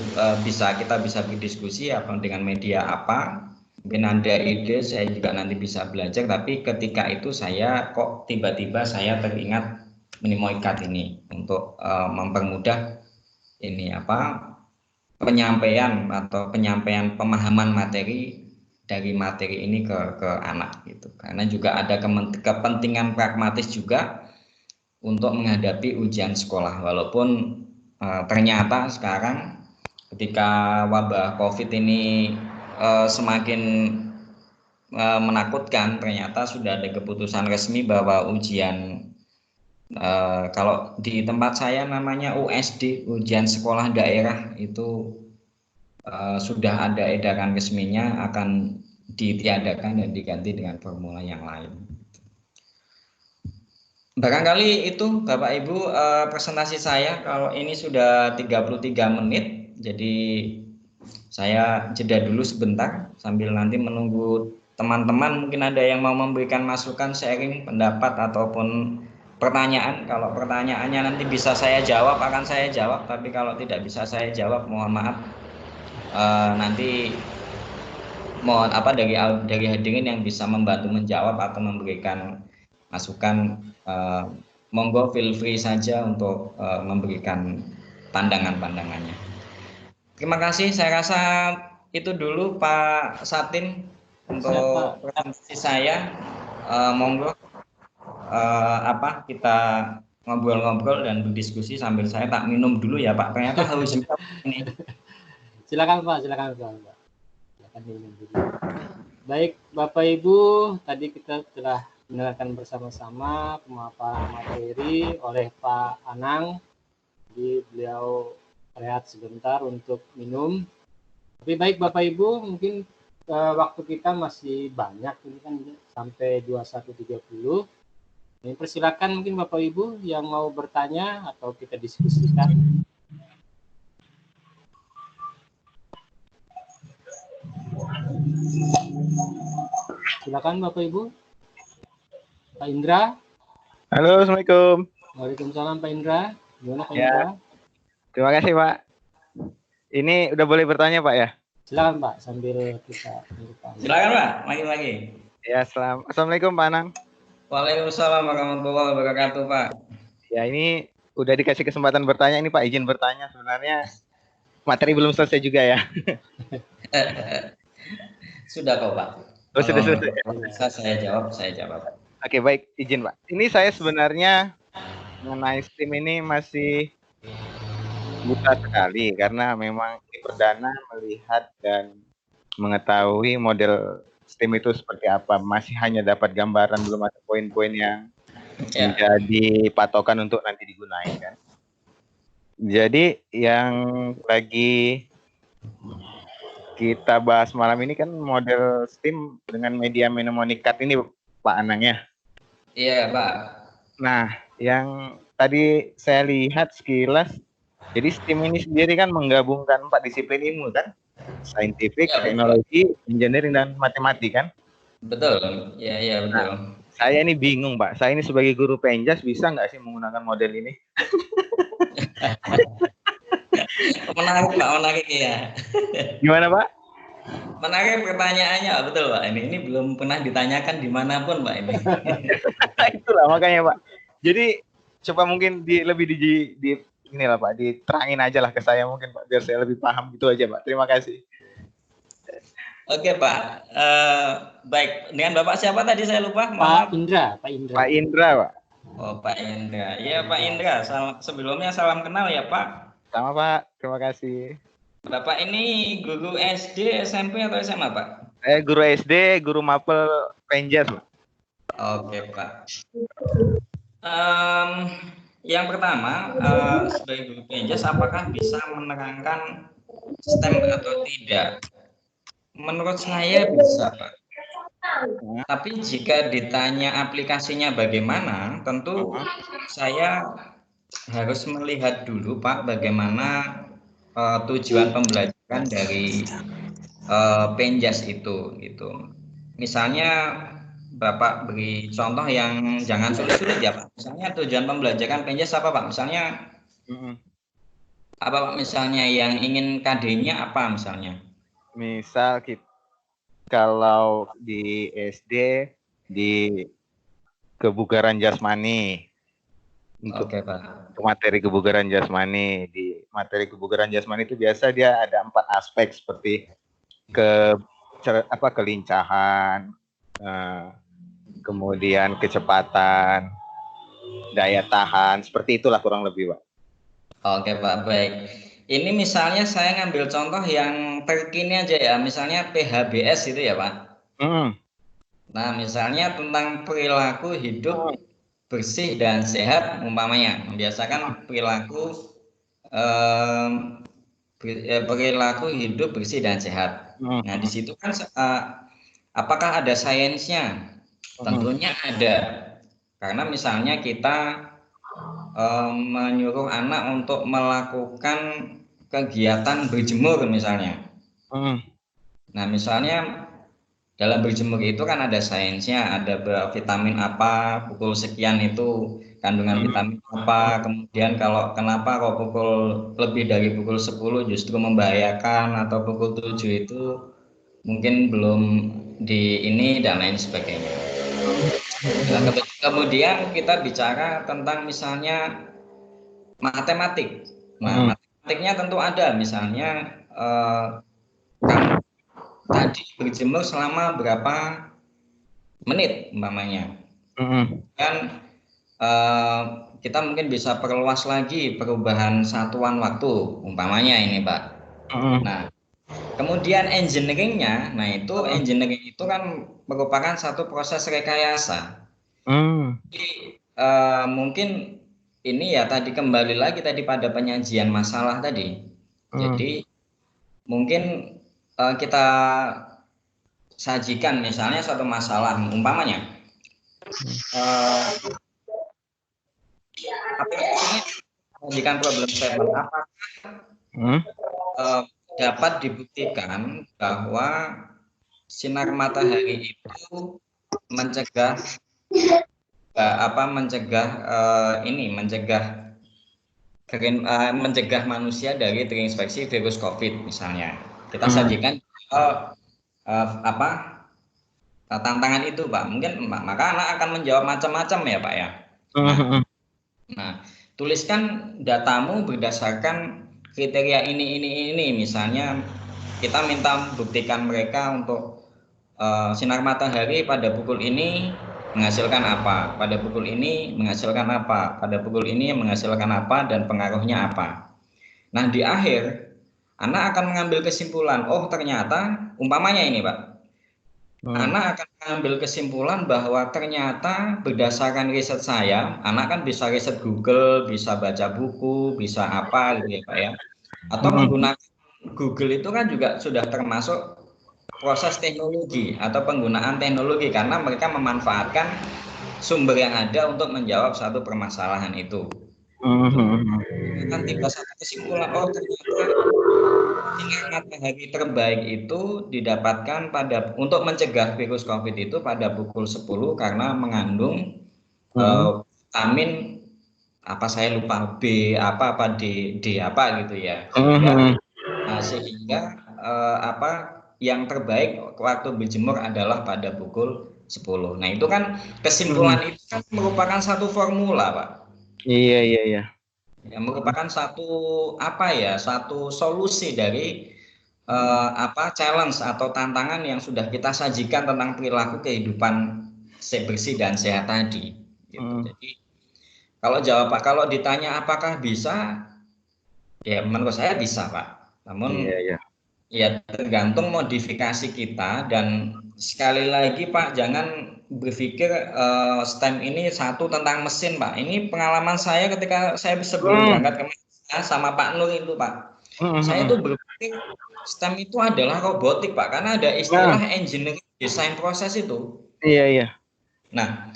kita bisa berdiskusi apa dengan media apa. Mungkin ada ide, saya juga nanti bisa belajar, tapi ketika itu saya kok tiba-tiba saya teringat minimoid cut ini untuk mempermudah ini penyampaian pemahaman materi dari materi ini ke anak gitu. Karena juga ada kepentingan pragmatis juga untuk menghadapi ujian sekolah, walaupun ternyata sekarang ketika wabah COVID ini semakin menakutkan, ternyata sudah ada keputusan resmi bahwa ujian kalau di tempat saya namanya USD, ujian sekolah daerah, itu sudah ada edaran resminya akan ditiadakan dan diganti dengan formula yang lain. Barangkali itu Bapak Ibu presentasi saya. Kalau ini sudah 33 menit, jadi saya jeda dulu sebentar sambil nanti menunggu teman-teman, mungkin ada yang mau memberikan masukan, sharing pendapat ataupun pertanyaan. Kalau pertanyaannya nanti bisa saya jawab, akan saya jawab, tapi kalau tidak bisa saya jawab, mohon maaf. Nanti mohon dari hadirin yang bisa membantu menjawab atau memberikan masukan, monggo feel free saja untuk memberikan pandangannya. Terima kasih, saya rasa itu dulu Pak Satin untuk presentasi saya. Monggo kita ngobrol-ngobrol dan berdiskusi sambil saya tak minum dulu ya Pak. Ternyata haus juga ini. Silakan Pak. Silakan minum dulu. Baik Bapak Ibu, tadi kita telah mendengarkan bersama-sama pemaparan materi oleh Pak Anang. Jadi beliau rehat sebentar untuk minum. Tapi baik Bapak Ibu, mungkin waktu kita masih banyak, ini kan sampai 21.30. Ini persilakan mungkin Bapak Ibu yang mau bertanya atau kita diskusikan. Silakan Bapak Ibu. Pak Indra. Halo, Assalamualaikum. Waalaikumsalam Pak Indra. Gimana Pak Indra? Terima kasih Pak. Ini udah boleh bertanya Pak ya? Silakan Pak, sambil kita bertanya. Silakan Pak, lagi. Ya, Assalamualaikum Pak Anang. Waalaikumsalam warahmatullahi wabarakatuh Pak. Ya, ini udah dikasih kesempatan bertanya, ini Pak izin bertanya. Sebenarnya materi belum selesai juga ya. Sudah kok Pak. Oh, sudah selesai. Bisa saya jawab. Oke, baik, izin Pak. Ini saya sebenarnya mengenai STEAM ini masih buta sekali karena memang perdana melihat dan mengetahui model STEAM itu seperti apa. Masih hanya dapat gambaran, belum ada poin-poin yang menjadi patokan untuk nanti digunakan kan. Jadi yang lagi kita bahas malam ini kan model STEAM dengan media minimoid cut ini Pak Anang ya. Iya Pak. Nah, yang tadi saya lihat sekilas, jadi STEAM ini sendiri kan menggabungkan 4 disiplin ilmu kan, saintifik, teknologi, engineering, dan matematik kan? Betul, iya betul. Nah, saya ini bingung Pak, saya ini sebagai guru penjas bisa nggak sih menggunakan model ini? Menarik ya. Gimana Pak? Menarik pertanyaannya, betul Pak. Ini belum pernah ditanyakan dimanapun Pak ini. Itulah makanya Pak. Jadi coba mungkin inilah Pak, diterangin aja lah ke saya mungkin Pak, biar saya lebih paham gitu aja Pak. Terima kasih. Oke Pak. Baik, dengan Bapak siapa tadi saya lupa? Pak Indra. Pak Indra Pak. Oh Pak Indra. Iya Pak Indra. Sebelumnya salam kenal ya Pak. Sama Pak. Terima kasih. Bapak ini guru SD, SMP atau SMA Pak? Saya guru SD, guru mapel penjas Pak. Oke Pak. Yang pertama, sebagai guru penjas, apakah bisa menerangkan STEM atau tidak? Menurut saya bisa Pak. Tapi jika ditanya aplikasinya bagaimana, tentu saya harus melihat dulu Pak bagaimana tujuan pembelajaran dari Penjas itu gitu. Misalnya Bapak beri contoh yang jangan sulit-sulit ya Pak. Misalnya tujuan pembelajaran Penjas apa Pak? Misalnya apa Pak? Misalnya yang ingin KD-nya apa misalnya? Misal kita kalau di SD di kebugaran jasmani, untuk Oke Pak. materi kebugaran jasmani, di materi kebugaran jasmani itu biasa dia ada 4 aspek seperti kelincahan, kemudian kecepatan, daya tahan, seperti itulah kurang lebih Pak. Oke Pak, baik. Ini misalnya saya ngambil contoh yang terkini aja ya, misalnya PHBS itu ya Pak. Nah misalnya tentang perilaku hidup bersih dan sehat umpamanya, membiasakan perilaku hidup bersih dan sehat. Nah di situ kan apakah ada sainsnya? Tentunya ada, karena misalnya kita menyuruh anak untuk melakukan kegiatan berjemur misalnya. Nah misalnya dalam berjemur itu kan ada sainsnya, ada vitamin apa, pukul sekian itu kandungan vitamin apa, kemudian kenapa kok pukul lebih dari pukul 10 justru membahayakan, atau pukul 7 itu mungkin belum di ini dan lain sebagainya. Nah, kemudian kita bicara tentang misalnya matematik. Nah, matematiknya tentu ada, misalnya kamu tadi berjemur selama berapa menit umpamanya. Kan kita mungkin bisa perluas lagi perubahan satuan waktu umpamanya ini Pak. Nah kemudian engineering-nya, nah itu engineering itu kan merupakan satu proses rekayasa. Jadi mungkin ini ya tadi kembali lagi tadi pada penyajian masalah tadi. Jadi mungkin kita sajikan misalnya suatu masalah umpamanya aplikasinya sajikan problem statement apakah dapat dibuktikan bahwa sinar matahari itu mencegah mencegah manusia dari terinfeksi virus COVID misalnya. Kita sajikan tantangan itu Pak. Mungkin maka anak akan menjawab macam-macam ya Pak ya. Nah, tuliskan datamu berdasarkan kriteria ini. Misalnya kita minta buktikan mereka untuk sinar matahari pada pukul ini menghasilkan apa, pada pukul ini menghasilkan apa, pada pukul ini menghasilkan apa, dan pengaruhnya apa. Nah di akhir anak akan mengambil kesimpulan, oh ternyata umpamanya ini Pak, anak akan mengambil kesimpulan bahwa ternyata berdasarkan riset saya, anak kan bisa riset Google, bisa baca buku, bisa apa gitu ya Pak ya, atau menggunakan Google itu kan juga sudah termasuk proses teknologi atau penggunaan teknologi, karena mereka memanfaatkan sumber yang ada untuk menjawab satu permasalahan itu. Akan tiba satu kesimpulan, oh ternyata sinar matahari terbaik itu didapatkan untuk mencegah virus COVID itu pada pukul 10 karena mengandung vitamin apa saya lupa B apa D apa gitu ya. Sehingga yang terbaik waktu berjemur adalah pada pukul 10. Nah, itu kan kesimpulan itu kan merupakan satu formula, Pak. Iya. Yang merupakan satu solusi dari challenge atau tantangan yang sudah kita sajikan tentang perilaku kehidupan bersih dan sehat tadi. Gitu. Jadi kalau ditanya apakah bisa, ya menurut saya bisa, Pak. Namun ya tergantung modifikasi kita, dan sekali lagi Pak, jangan berpikir STEM ini satu tentang mesin Pak. Ini pengalaman saya ketika saya sebelum berangkat ke Malaysia sama Pak Nur itu Pak. Saya itu berpikir pikir STEM itu adalah robotik, Pak, karena ada istilah engineering design proses itu. Iya. Nah,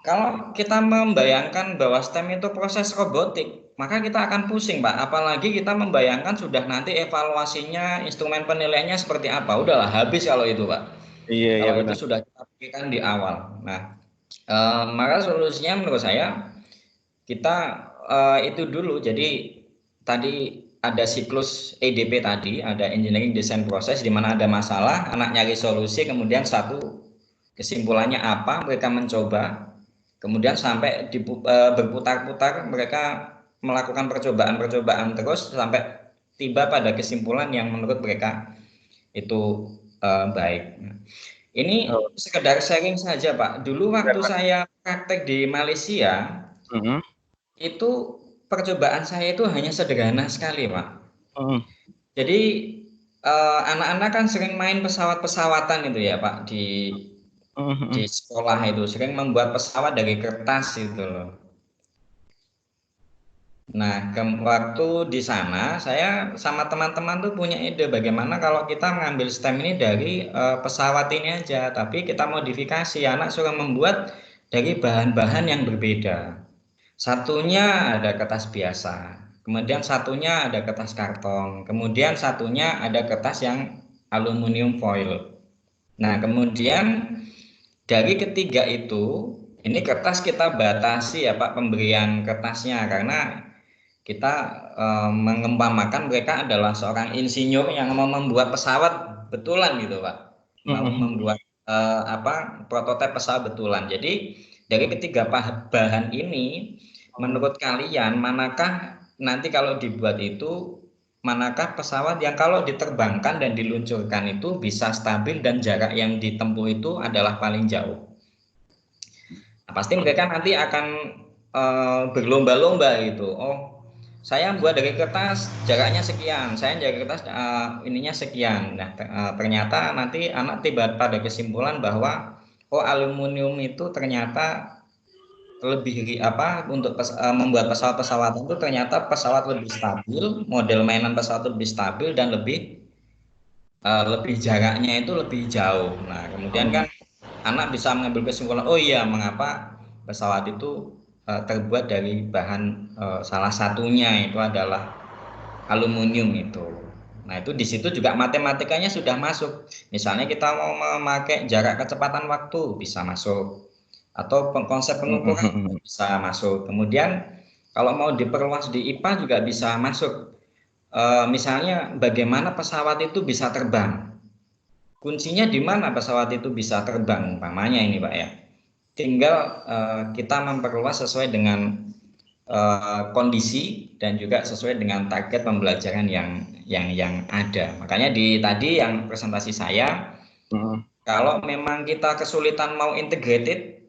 kalau kita membayangkan bahwa STEM itu proses robotik, maka kita akan pusing, Pak. Apalagi kita membayangkan sudah nanti evaluasinya, instrumen penilaiannya seperti apa. Udahlah, habis kalau itu, Pak. Iya, Kalau itu benar. sudah kita pikirkan di awal. Nah, maka solusinya menurut saya kita itu dulu. Jadi tadi ada siklus EDP tadi, ada engineering design proses, di mana ada masalah, anak nyari solusi, kemudian satu kesimpulannya apa, mereka mencoba, kemudian sampai berputar-putar, mereka melakukan percobaan terus sampai tiba pada kesimpulan yang menurut mereka itu baik. Ini sekedar sharing saja, Pak. Dulu waktu saya praktek di Malaysia, itu percobaan saya itu hanya sederhana sekali, Pak. Jadi anak-anak kan sering main pesawat-pesawatan itu ya, Pak, di sekolah itu sering membuat pesawat dari kertas itu loh. Nah, waktu di sana saya sama teman-teman tuh punya ide bagaimana kalau kita mengambil STEM ini dari pesawat ini aja, tapi kita modifikasi, anak suruh membuat dari bahan-bahan yang berbeda. Satunya ada kertas biasa, kemudian satunya ada kertas karton, kemudian satunya ada kertas yang aluminium foil. Nah, kemudian dari ketiga itu, ini kertas kita batasi ya Pak pemberian kertasnya, karena kita mengembangkan mereka adalah seorang insinyur yang mau membuat pesawat betulan gitu Pak, mau membuat prototipe pesawat betulan. Jadi dari ketiga bahan ini, menurut kalian manakah nanti kalau dibuat itu, manakah pesawat yang kalau diterbangkan dan diluncurkan itu bisa stabil dan jarak yang ditempuh itu adalah paling jauh? Nah, pasti mereka nanti akan berlomba-lomba gitu. Oh, saya buat dari kertas jaraknya sekian, saya dari kertas ininya sekian. Nah, ternyata nanti anak tiba pada kesimpulan bahwa oh aluminium itu ternyata lebih untuk membuat pesawat-pesawat itu ternyata pesawat lebih stabil, model mainan pesawat lebih stabil dan lebih jaraknya itu lebih jauh. Nah, kemudian kan anak bisa mengambil kesimpulan, oh iya mengapa pesawat itu terbuat dari bahan salah satunya itu adalah aluminium itu. Nah, itu di situ juga matematikanya sudah masuk. Misalnya kita mau memakai jarak kecepatan waktu bisa masuk, atau konsep pengukuran bisa masuk. Kemudian kalau mau diperluas di IPA juga bisa masuk. Misalnya bagaimana pesawat itu bisa terbang. Kuncinya di mana pesawat itu bisa terbang, umpamanya ini Pak ya. Tinggal kita memperluas sesuai dengan kondisi dan juga sesuai dengan target pembelajaran yang ada. Makanya tadi yang presentasi saya, kalau memang kita kesulitan mau integrated,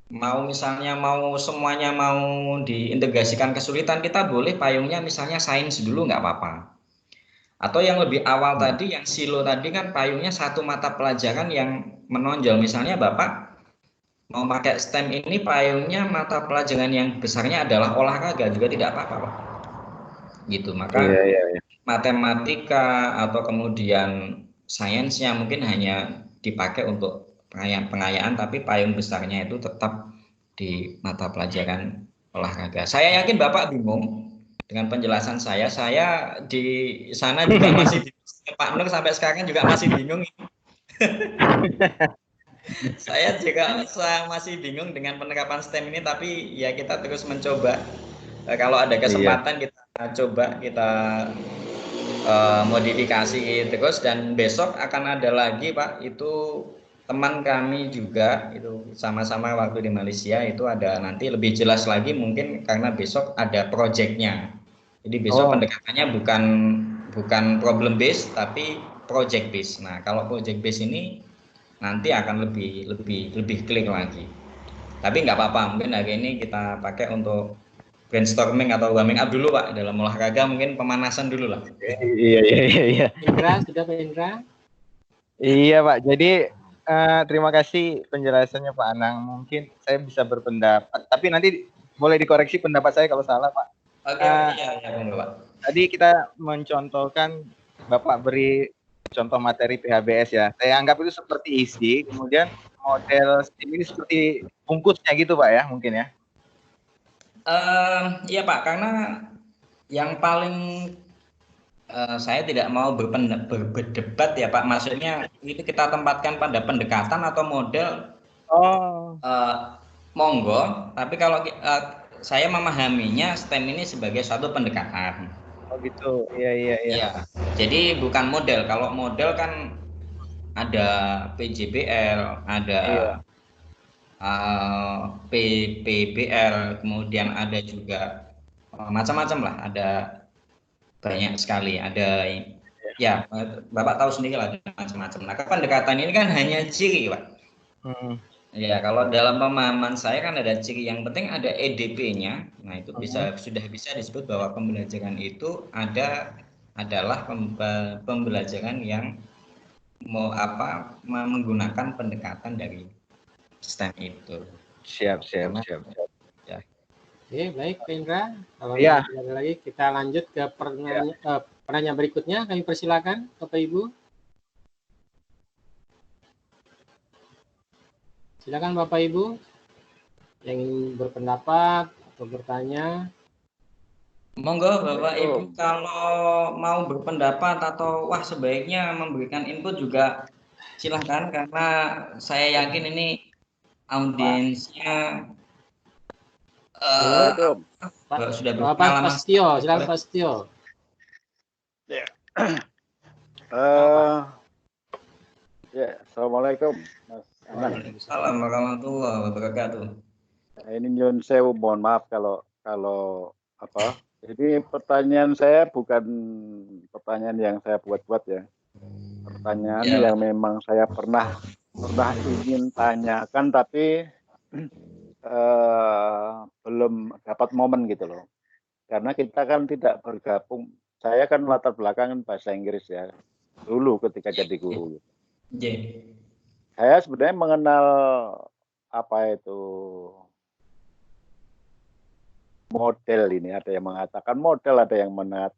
misalnya semuanya mau diintegrasikan kesulitan, kita boleh payungnya misalnya sains dulu nggak apa-apa. Atau yang lebih awal tadi, yang silo tadi kan payungnya satu mata pelajaran yang menonjol. Misalnya Bapak mau pakai STEM ini payungnya mata pelajaran yang besarnya adalah olahraga juga tidak apa-apa Pak. Gitu, maka matematika atau kemudian sainsnya mungkin hanya dipakai untuk pengayaan, tapi payung besarnya itu tetap di mata pelajaran olahraga. Saya yakin Bapak bingung dengan penjelasan saya di sana juga masih Pak Nur sampai sekarang juga masih bingung. Saya juga masih bingung dengan penerapan STEM ini, tapi ya kita terus mencoba. Kalau ada kesempatan kita coba, kita modifikasi terus, dan besok akan ada lagi Pak, itu teman kami juga itu sama-sama waktu di Malaysia, itu ada nanti lebih jelas lagi mungkin karena besok ada projectnya. Jadi besok pendekatannya bukan problem based tapi project based. Nah, kalau project based ini nanti akan lebih clear lagi. Tapi nggak apa-apa, mungkin hari ini kita pakai untuk brainstorming atau warming up dulu Pak, dalam olahraga mungkin pemanasan dulu lah. Iya. Indra, sudah Pak Indra? Iya Pak, jadi terima kasih penjelasannya Pak Anang. Mungkin saya bisa berpendapat, tapi nanti boleh dikoreksi pendapat saya kalau salah Pak. Oke, iya Pak. Tadi kita mencontohkan Bapak beri contoh materi PHBS ya. Saya anggap itu seperti isi, kemudian model STEM ini seperti bungkusnya gitu Pak ya, mungkin ya. Iya Pak, karena yang paling saya tidak mau berdebat ya Pak. Maksudnya itu kita tempatkan pada pendekatan atau model Oh, monggo. Tapi kalau saya memahaminya STEM ini sebagai suatu pendekatan. oh gitu. Iya, iya, iya. Iya. Jadi bukan model. Kalau model kan ada PJBL, ada Iya. PPBL, kemudian ada juga macam-macam lah. Ada banyak sekali. Ada ya Bapak tahu sendiri lah ada macam-macam. Nah, pendekatan ini kan hanya ciri, Pak. Hmm. Ya, kalau dalam pemahaman saya kan ada ciri yang penting ada EDP-nya. Nah, itu sudah bisa disebut bahwa pembelajaran itu adalah pembelajaran yang menggunakan pendekatan dari STEM itu. Siap. Ya. Oke, baik Pak Indra. Kalau Iya. tidak ada lagi, kita lanjut ke penanya berikutnya. Kami persilakan, Bapak Ibu. Silakan Bapak Ibu yang ingin berpendapat atau bertanya. Monggo Bapak Ibu kalau mau berpendapat atau sebaiknya memberikan input juga silahkan karena saya yakin ini audiensnya sudah berpengalaman. Pak Setio, silakan Pak Setio. Ya. Ya, assalamualaikum Mas Anang. Waalaikumsalam warahmatullahi wabarakatuh. Ini nyun sewu, mohon maaf kalau apa. Jadi pertanyaan saya bukan pertanyaan yang saya buat-buat ya. Pertanyaan yang memang saya pernah ingin tanyakan tapi belum dapat momen gitu loh. Karena kita kan tidak bergabung. Saya kan latar belakangan bahasa Inggris ya. Dulu ketika jadi guru. Saya sebenarnya mengenal apa itu model ini. Ada yang mengatakan model, ada yang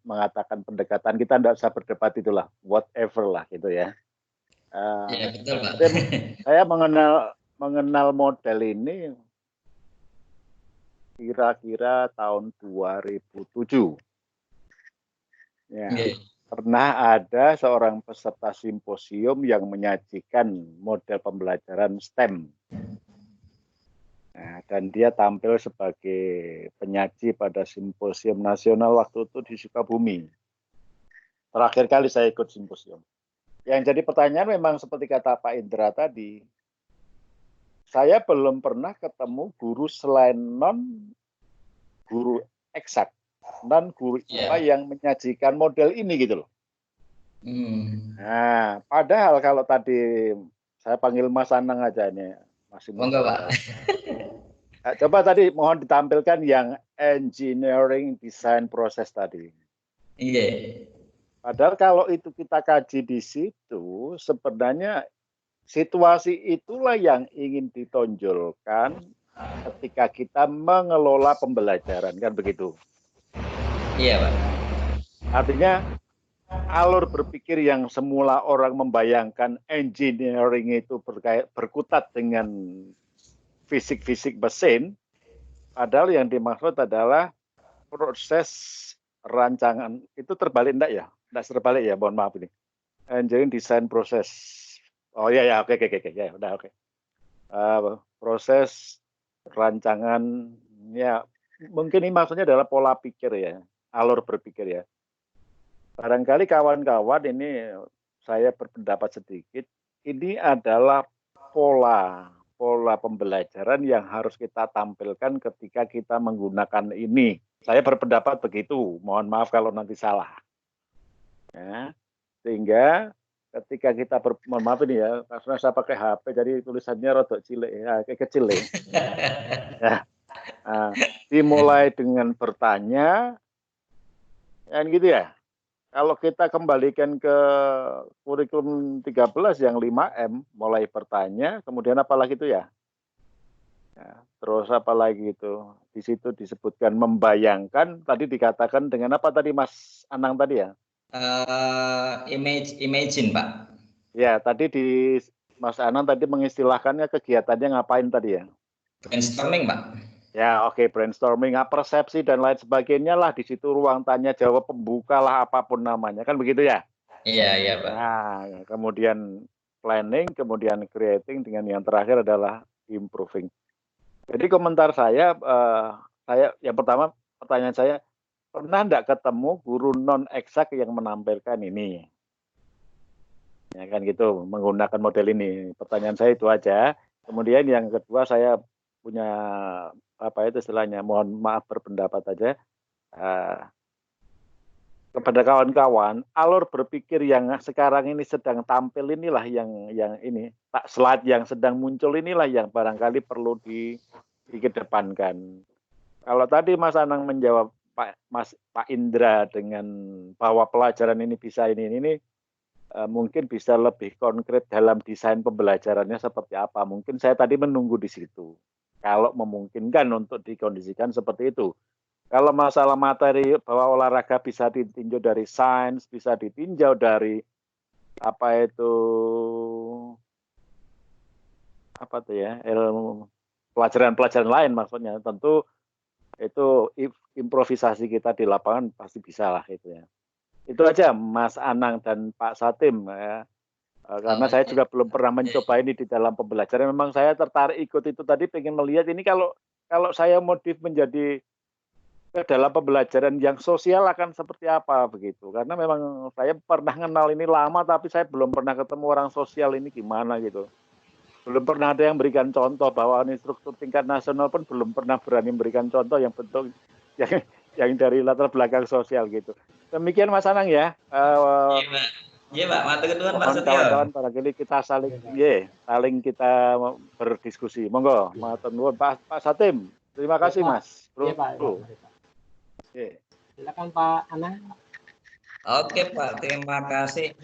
mengatakan pendekatan. Kita tidak usah berdebat itulah, whatever lah gitu ya. Betul Pak. Saya mengenal model ini kira-kira tahun 2007. Ya. Pernah ada seorang peserta simposium yang menyajikan model pembelajaran STEM. Nah, dan dia tampil sebagai penyaji pada simposium nasional waktu itu di Sukabumi. Terakhir kali saya ikut simposium. Yang jadi pertanyaan memang seperti kata Pak Indra tadi, saya belum pernah ketemu guru selain non-guru eksak. Dan guru IPA yang menyajikan model ini gitu loh. Nah, padahal kalau tadi saya panggil Mas Anang aja ini masih muda. Nah, coba tadi mohon ditampilkan yang engineering design proses tadi. Iya. Padahal kalau itu kita kaji di situ, sebenarnya situasi itulah yang ingin ditonjolkan ketika kita mengelola pembelajaran, kan begitu. Iya Pak. Artinya alur berpikir yang semula orang membayangkan engineering itu berkutat dengan fisik-fisik mesin, padahal yang dimaksud adalah proses rancangan. Itu terbalik enggak ya? Enggak terbalik ya, mohon maaf ini. Engineering design proses. Oh ya, oke, ya, udah oke. Proses rancangan ya, mungkin ini maksudnya adalah pola pikir ya. Alur berpikir ya. Barangkali kawan-kawan ini saya berpendapat sedikit, ini adalah pola pembelajaran yang harus kita tampilkan ketika kita menggunakan ini. Saya berpendapat begitu, mohon maaf kalau nanti salah. Ya, sehingga ketika kita mohon maaf ini ya, karena saya pakai HP jadi tulisannya rodok cilik ya, kayak kecil ya. Nah, dimulai dengan bertanya, kan gitu ya. Kalau kita kembalikan ke kurikulum 13 yang 5M, mulai bertanya, kemudian apa lagi itu ya? Terus apa lagi itu? Di situ disebutkan membayangkan, tadi dikatakan dengan apa tadi Mas Anang tadi ya? Imagine, Pak. Ya, tadi di Mas Anang tadi mengistilahkannya kegiatannya ngapain tadi ya? Brainstorming, Pak. Ya, oke, brainstorming, persepsi dan lain sebagainya lah, di situ ruang tanya jawab pembuka lah, apapun namanya, kan begitu ya? Iya, Pak. Nah, kemudian planning, kemudian creating, dengan yang terakhir adalah improving. Jadi komentar saya yang pertama, pertanyaan saya, pernah enggak ketemu guru non eksak yang menampilkan ini? Ya kan gitu, menggunakan model ini. Pertanyaan saya itu aja. Kemudian yang kedua, saya punya apa itu istilahnya, mohon maaf berpendapat aja, kepada kawan-kawan, alur berpikir yang sekarang ini sedang tampil inilah yang ini, slide yang sedang muncul inilah yang barangkali perlu dikedepankan. Kalau tadi Mas Anang menjawab Pak Indra dengan bahwa pelajaran ini bisa ini mungkin bisa lebih konkret dalam desain pembelajarannya seperti apa. Mungkin saya tadi menunggu di situ. Kalau memungkinkan untuk dikondisikan seperti itu. Kalau masalah materi bahwa olahraga bisa ditinjau dari sains, bisa ditinjau dari apa tuh ya, ilmu pelajaran-pelajaran lain maksudnya, tentu itu improvisasi kita di lapangan pasti bisa lah itu ya. Itu aja Mas Anang dan Pak Satim ya. Karena saya juga belum pernah mencoba ini di dalam pembelajaran. Memang saya tertarik ikut itu tadi, pengen melihat ini kalau saya modif menjadi ke dalam pembelajaran yang sosial akan seperti apa begitu. Karena memang saya pernah kenal ini lama, tapi saya belum pernah ketemu orang sosial ini gimana gitu. Belum pernah ada yang berikan contoh, bahwa instruktur tingkat nasional pun belum pernah berani memberikan contoh yang bentuk yang dari latar belakang sosial gitu. Demikian Mas Anang ya. Iya, Pak. Matur nuwun, Pak Setyo. Kawan-kawan, barangkali kita saling kita berdiskusi. Monggo, matur nuwun Pak Satim. Terima kasih Mas. Iya, Pak. Silakan Pak Anang. Oke, Pak, terima kasih.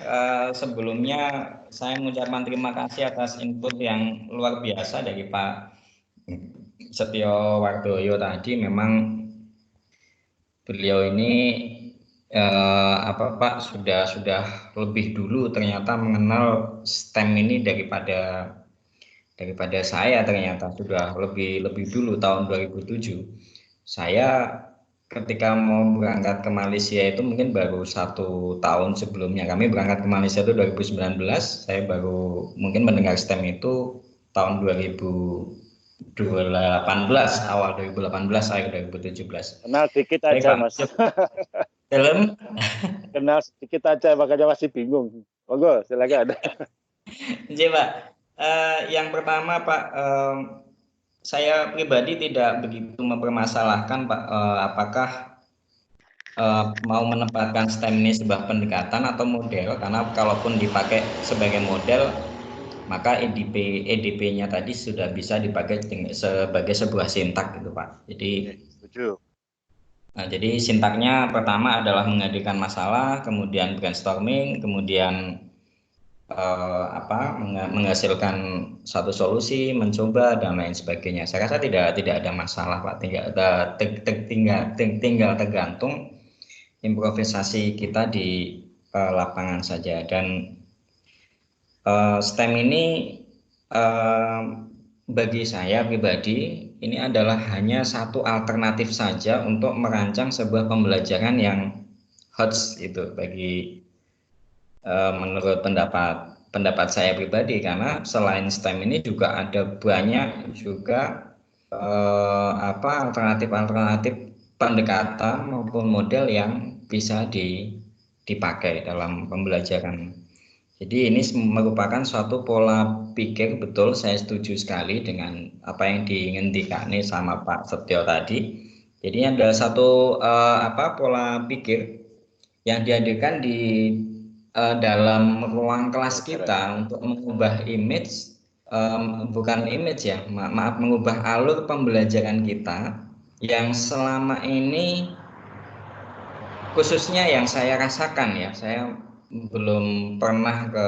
Sebelumnya saya mengucapkan terima kasih atas input yang luar biasa dari Pak Setyo Wardoyo tadi. Memang beliau ini Pak sudah lebih dulu ternyata mengenal STEM ini daripada saya, ternyata sudah lebih dulu tahun 2007. Saya ketika mau berangkat ke Malaysia itu mungkin baru 1 tahun sebelumnya. Kami berangkat ke Malaysia itu 2019. Saya baru mungkin mendengar STEM itu tahun 2018, awal 2018, akhir 2017. Kenal dikit aja Mas. Film? Kenal sedikit aja, makanya masih bingung. Monggo, silakan. Iya, Pak. Yang pertama, Pak, saya pribadi tidak begitu mempermasalahkan, Pak, apakah mau menempatkan STEM ini sebuah pendekatan atau model, karena kalaupun dipakai sebagai model, maka EDP-nya tadi sudah bisa dipakai sebagai sebuah sintak gitu, Pak. Jadi setuju. Nah, jadi sintaknya pertama adalah menghadirkan masalah, kemudian brainstorming, kemudian menghasilkan satu solusi, mencoba dan lain sebagainya. Saya rasa tidak ada masalah, Pak. Tinggal tergantung improvisasi kita di lapangan saja. Dan STEM ini bagi saya pribadi ini adalah hanya satu alternatif saja untuk merancang sebuah pembelajaran yang HOTS itu bagi menurut pendapat saya pribadi, karena selain STEM ini juga ada banyak juga alternatif pendekatan maupun model yang bisa dipakai dalam pembelajaran. Jadi ini merupakan suatu pola pikir, betul, saya setuju sekali dengan apa yang diinginkan sama Pak Setyo tadi. Jadi ada satu pola pikir yang dihadirkan di dalam ruang kelas kita untuk mengubah image, bukan image ya, maaf, mengubah alur pembelajaran kita yang selama ini, khususnya yang saya rasakan ya, saya belum pernah ke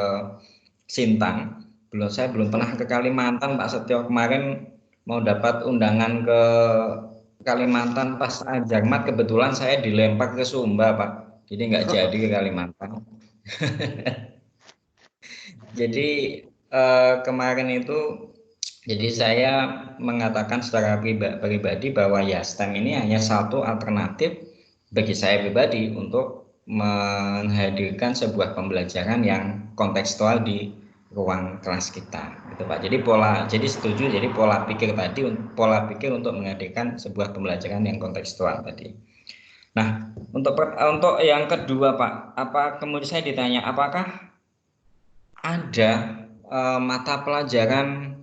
Sintang, saya belum pernah ke Kalimantan. Pak Setyo kemarin mau dapat undangan ke Kalimantan pas Ajarmat, kebetulan saya dilempar ke Sumba, Pak. jadi nggak jadi ke Kalimantan. Jadi kemarin itu, jadi saya mengatakan secara pribadi bahwa ya STEM ini hanya satu alternatif bagi saya pribadi untuk menghadirkan sebuah pembelajaran yang kontekstual di ruang kelas kita, gitu Pak. Jadi setuju. Jadi pola pikir untuk menghadirkan sebuah pembelajaran yang kontekstual tadi. Nah, untuk yang kedua Pak, kemudian saya ditanya apakah ada mata pelajaran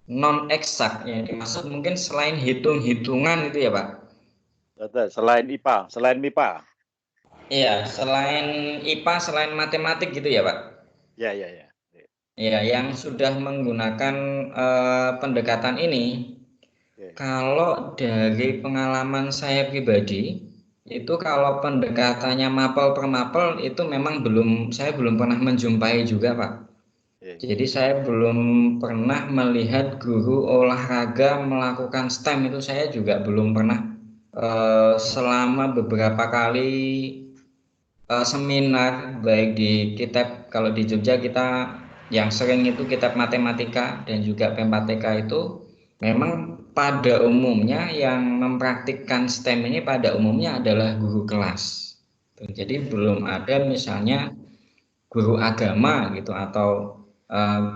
non eksak yang dimaksud mungkin selain hitung-hitungan itu ya Pak? Selain IPA, selain MIPA. Iya, selain IPA, selain matematik gitu ya Pak? Ya. Ya, yang sudah menggunakan pendekatan ini, kalau dari pengalaman saya pribadi, itu kalau pendekatannya mapel per mapel itu memang saya belum pernah menjumpai juga Pak. Jadi saya belum pernah melihat guru olahraga melakukan STEM, itu saya juga belum pernah. Selama beberapa kali seminar, baik di kitab, kalau di Jogja kita yang sering itu kitab matematika dan juga PMPTK itu memang pada umumnya yang mempraktikkan STEM ini pada umumnya adalah guru kelas. Jadi belum ada misalnya guru agama gitu atau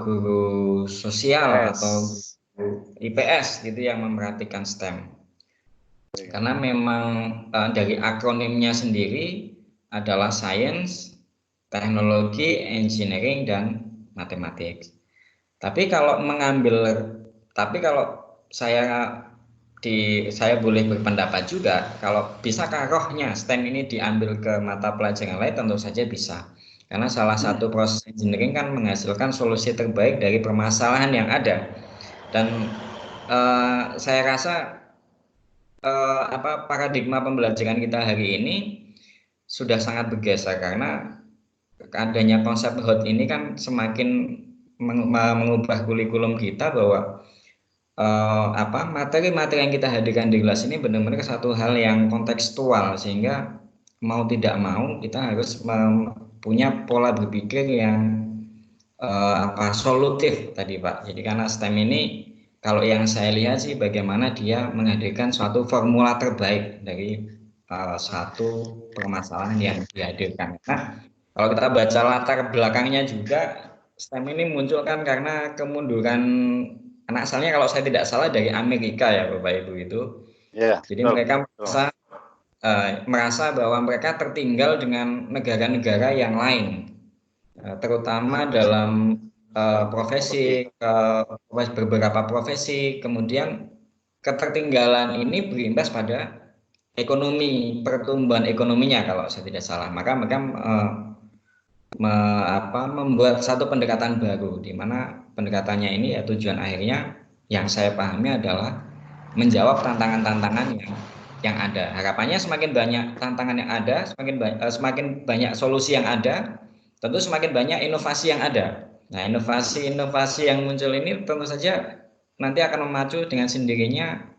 guru sosial atau guru IPS gitu yang mempraktikkan STEM. Karena memang dari akronimnya sendiri adalah Science, Teknologi, Engineering, dan Matematik. Tapi kalau saya boleh berpendapat juga, kalau bisakah rohnya STEM ini diambil ke mata pelajaran lain, tentu saja bisa. Karena salah satu proses engineering kan menghasilkan solusi terbaik dari permasalahan yang ada. Dan saya rasa paradigma pembelajaran kita hari ini sudah sangat bergeser, karena adanya konsep HOT ini kan semakin mengubah kurikulum kita bahwa materi-materi yang kita hadirkan di kelas ini benar-benar satu hal yang kontekstual, sehingga mau tidak mau kita harus punya pola berpikir yang solutif tadi Pak. Jadi karena STEM ini kalau yang saya lihat sih bagaimana dia menghadirkan suatu formula terbaik dari satu permasalahan yang dihadirkan. Nah, kalau kita baca latar belakangnya juga, STEM ini muncul kan karena kemunduran anak asalnya kalau saya tidak salah dari Amerika ya Bapak Ibu itu. Yeah, jadi mereka merasa bahwa mereka tertinggal dengan negara-negara yang lain, terutama dalam beberapa profesi. Kemudian ketertinggalan ini berimbas pada ekonomi, pertumbuhan ekonominya kalau saya tidak salah. Maka mereka membuat satu pendekatan baru, di mana pendekatannya ini ya tujuan akhirnya yang saya pahami adalah menjawab tantangan-tantangan yang ada. Harapannya semakin banyak tantangan yang ada, semakin banyak solusi yang ada, tentu semakin banyak inovasi yang ada. Nah, inovasi yang muncul ini tentu saja nanti akan memacu dengan sendirinya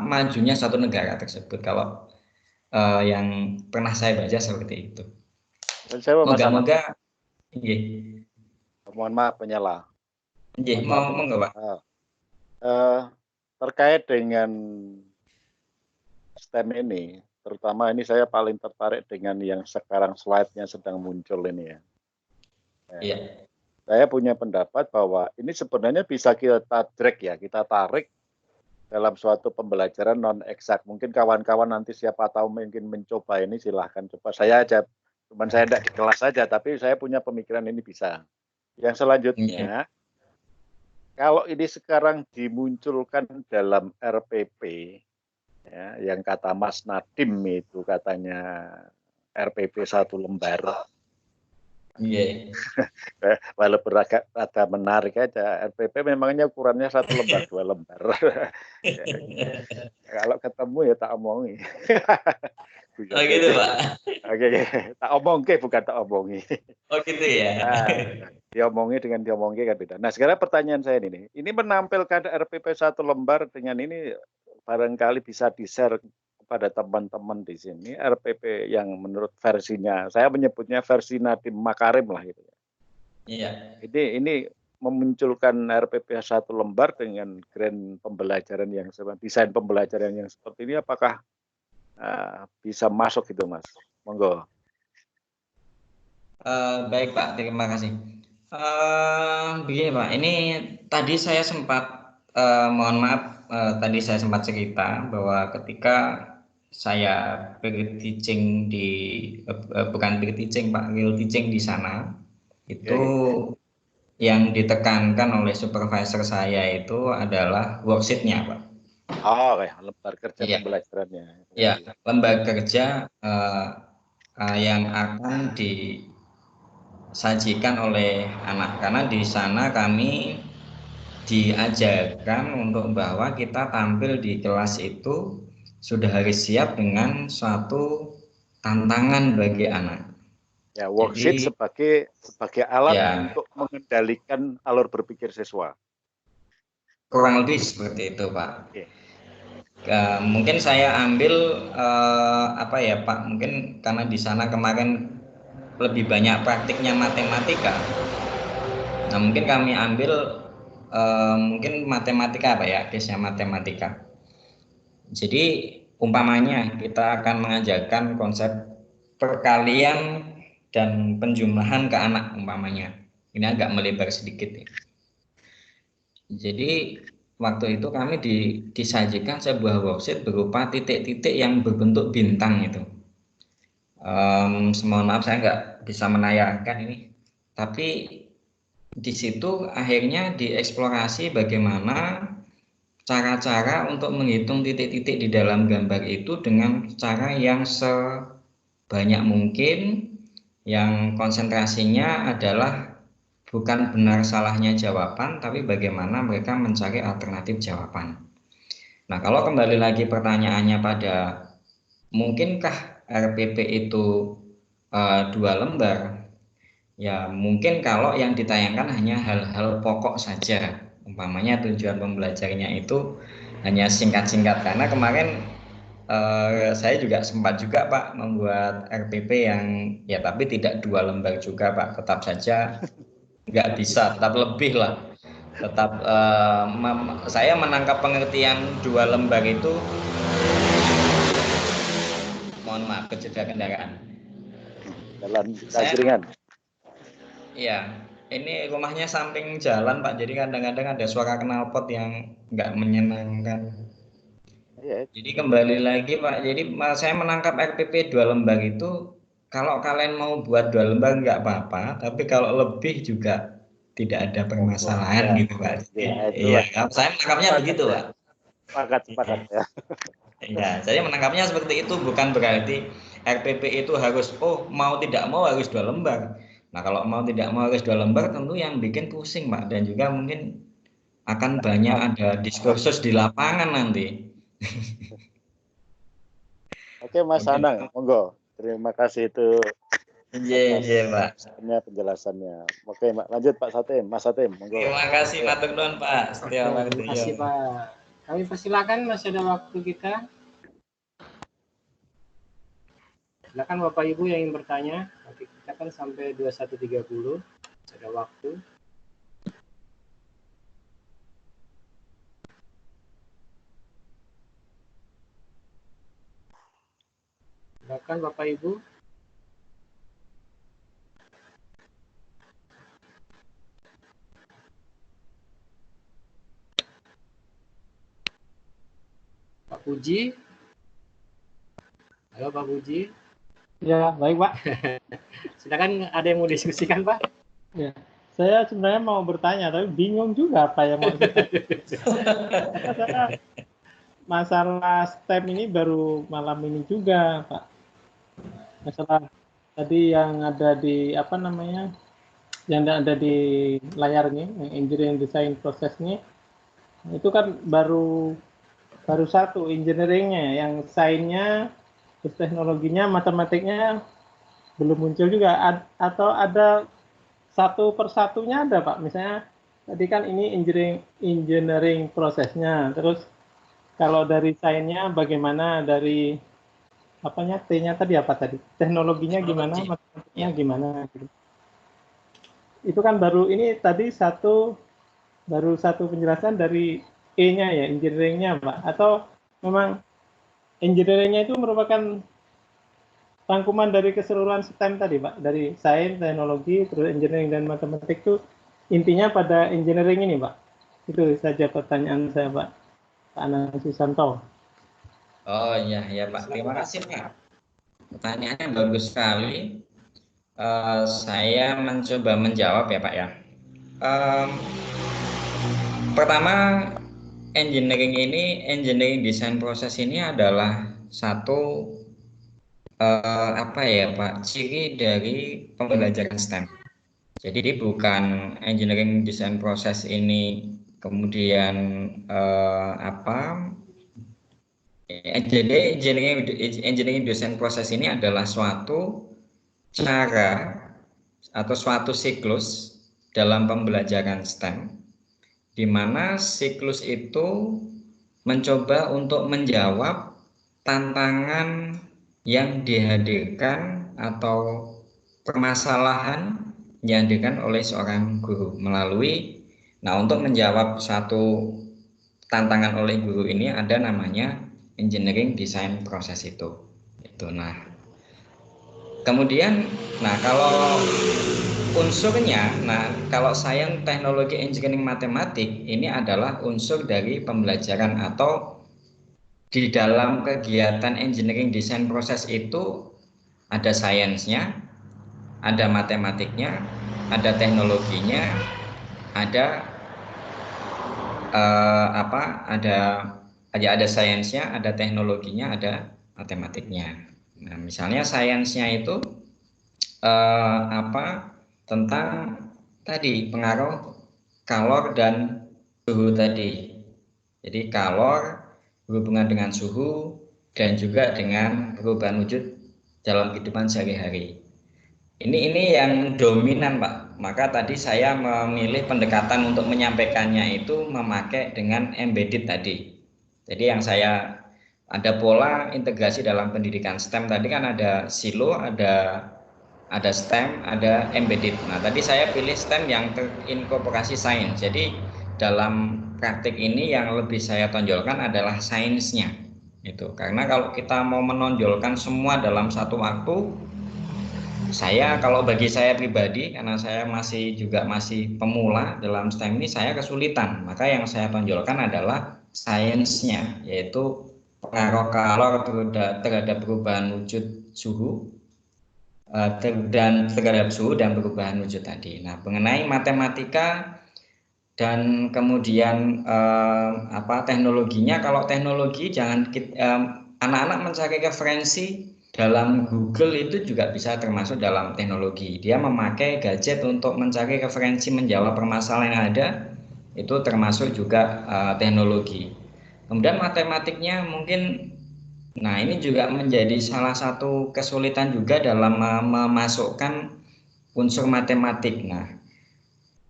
majunya satu negara tersebut, kalau yang pernah saya baca seperti itu. Moga-moga. Mohon maaf penyela. Monggo Pak. Terkait dengan STEM ini, terutama ini saya paling tertarik dengan yang sekarang slide-nya sedang muncul ini ya. Iya. Saya punya pendapat bahwa ini sebenarnya bisa kita tarik dalam suatu pembelajaran non eksak. Mungkin kawan-kawan nanti siapa tahu mungkin mencoba ini, silahkan coba. Saya aja, cuman saya tidak di kelas saja, tapi saya punya pemikiran ini bisa. Yang selanjutnya, kalau ini sekarang dimunculkan dalam RPP, ya, yang kata Mas Nadim itu katanya RPP 1 lembar. Walaupun agak menarik aja, RPP memangnya ukurannya 1 lembar, 2 lembar. Kalau ketemu ya tak omongi. Oh gitu Pak. Oke, tak omongi bukan tak omongi. Oh gitu ya. Diomongi dengan diomongi kan beda. Nah sekarang pertanyaan saya ini menampilkan RPP 1 lembar dengan ini barangkali bisa di-share pada teman-teman di sini RPP yang menurut versinya, saya menyebutnya versi Nadiem Makarim lah gitu. Iya. Ini memunculkan RPP 1 lembar dengan grand pembelajaran yang desain pembelajaran yang seperti ini, apakah bisa masuk gitu Mas? Monggo. Baik Pak, terima kasih. Begini Pak, ini tadi saya sempat mohon maaf, tadi saya sempat cerita bahwa ketika saya teaching di bukan teaching Pak, real teaching di sana itu yang ditekankan oleh supervisor saya itu adalah worksheet-nya Pak. Oh, kayak lembar kerja Iya. pembelajarannya. Ya, lembar kerja yang akan disajikan oleh anak, karena di sana kami diajarkan untuk bahwa kita tampil di kelas itu sudah harus siap dengan suatu tantangan bagi anak. Ya, worksheet Jadi, sebagai alat ya, untuk mengendalikan alur berpikir siswa. kurang lebih seperti itu Pak. Oke. Mungkin saya ambil apa ya Pak, mungkin karena di sana kemarin lebih banyak praktiknya matematika. Nah, mungkin kami ambil mungkin matematika Pak ya, case-nya matematika. Jadi umpamanya kita akan mengajarkan konsep perkalian dan penjumlahan ke anak umpamanya. Ini agak melebar sedikit ya. Jadi waktu itu kami disajikan sebuah worksheet berupa titik-titik yang berbentuk bintang itu. Mohon maaf saya nggak bisa menayangkan ini, tapi di situ akhirnya dieksplorasi bagaimana cara-cara untuk menghitung titik-titik di dalam gambar itu dengan cara yang sebanyak mungkin, yang konsentrasinya adalah bukan benar salahnya jawaban, tapi bagaimana mereka mencari alternatif jawaban. Nah, kalau kembali lagi pertanyaannya pada mungkinkah RPP itu 2 lembar? Ya, mungkin kalau yang ditayangkan hanya hal-hal pokok saja. Umpamanya tujuan pembelajarannya itu hanya singkat-singkat, karena kemarin saya juga sempat juga Pak membuat RPP yang ya tapi tidak 2 lembar juga Pak, tetap saja nggak bisa, tetap lebih lah. Tetap saya menangkap pengertian 2 lembar itu, mohon maaf kecelakaan kendaraan. Jalan Kasiringan. Iya, ini rumahnya samping jalan Pak, jadi kadang-kadang ada suara knalpot yang nggak menyenangkan. Ya. Jadi kembali lagi Pak, jadi saya menangkap RPP 2 lembar itu, kalau kalian mau buat 2 lembar nggak apa-apa, tapi kalau lebih juga tidak ada permasalahan gitu Pak. Iya, saya menangkapnya begitu Pak. Sepakat ya. Ya, saya menangkapnya seperti itu, bukan berarti RPP itu harus mau tidak mau harus 2 lembar. Nah, kalau mau tidak mau harus 2 lembar tentu yang bikin pusing Pak, dan juga mungkin akan banyak ada diskursus di lapangan nanti. Oke Mas Anang, monggo. Terima kasih itu. Iya Pak. Penjelasannya. Oke, lanjut Pak Satim, Mas Satim, monggo. Terima kasih matur nuwun Pak. Terima kasih Pak. Kami persilakan, masih ada waktu kita. Silakan Bapak Ibu yang ingin bertanya. Nanti kita kan sampai 21.30. Masih ada waktu. Silakan Bapak Ibu. Pak Puji. Halo Pak Puji. Ya, baik Pak. Silakan, ada yang mau diskusikan Pak? Ya, saya sebenarnya mau bertanya, tapi bingung juga apa yang mau saya. Masalah STEM ini baru malam ini juga Pak. Masalah tadi yang ada di yang ada di layarnya, yang engineering design prosesnya, itu kan baru satu engineeringnya, yang sainsnya, teknologinya, matematiknya belum muncul juga, atau ada satu persatunya ada Pak. Misalnya tadi kan ini engineering prosesnya, terus kalau dari sainsnya bagaimana, dari apanya T-nya tadi apa tadi? Teknologinya gimana, Teknologi. matematiknya gimana gitu. Itu kan baru ini tadi baru satu penjelasan dari E-nya ya, engineering-nya, Pak. Atau memang engineering-nya itu merupakan rangkuman dari keseluruhan STEM tadi, Pak. Dari sains, teknologi, terus engineering dan matematik itu intinya pada engineering ini, Pak. Itu saja pertanyaan saya, Pak. Pak Anang Susanto. Oh iya, ya Pak. Terima kasih Pak. Pertanyaannya bagus sekali. Saya mencoba menjawab ya Pak ya. Pertama, engineering design proses ini adalah satu apa ya Pak, ciri dari pembelajaran STEM. Jadi bukan engineering design proses ini kemudian jadi engineering design proses ini adalah suatu cara atau suatu siklus dalam pembelajaran STEM, di mana siklus itu mencoba untuk menjawab tantangan yang dihadirkan atau permasalahan yang dihadirkan oleh seorang guru melalui, nah untuk menjawab satu tantangan oleh guru ini ada namanya engineering design proses itu. Nah, kemudian, kalau unsurnya, kalau sains, teknologi, engineering, matematik ini adalah unsur dari pembelajaran atau di dalam kegiatan engineering design proses itu ada sainsnya, ada matematiknya, ada teknologinya, ada ada sainsnya, ada teknologinya, ada matematiknya. Nah, misalnya sainsnya itu tentang tadi pengaruh kalor dan suhu tadi. Jadi kalor berhubungan dengan suhu dan juga dengan perubahan wujud dalam kehidupan sehari-hari. Ini yang dominan Pak. Maka tadi saya memilih pendekatan untuk menyampaikannya itu memakai dengan embedded tadi. Jadi yang saya ada pola integrasi dalam pendidikan STEM tadi kan ada silo, ada STEM, ada embedded. Nah tadi saya pilih STEM yang terinkorporasi sains. Jadi dalam praktik ini yang lebih saya tonjolkan adalah sainsnya. Itu karena kalau kita mau menonjolkan semua dalam satu waktu, kalau bagi saya pribadi, karena saya masih pemula dalam STEM ini, saya kesulitan. Maka yang saya tonjolkan adalah sainsnya, yaitu pengaruh kalor terhadap perubahan wujud suhu dan terhadap suhu dan perubahan wujud tadi. Nah, mengenai matematika dan kemudian teknologinya, kalau teknologi jangan anak-anak mencari referensi dalam Google itu juga bisa termasuk dalam teknologi. Dia memakai gadget untuk mencari referensi menjawab permasalahan yang ada, itu termasuk juga teknologi. Kemudian matematiknya mungkin, nah ini juga menjadi salah satu kesulitan juga dalam memasukkan unsur matematik. Nah,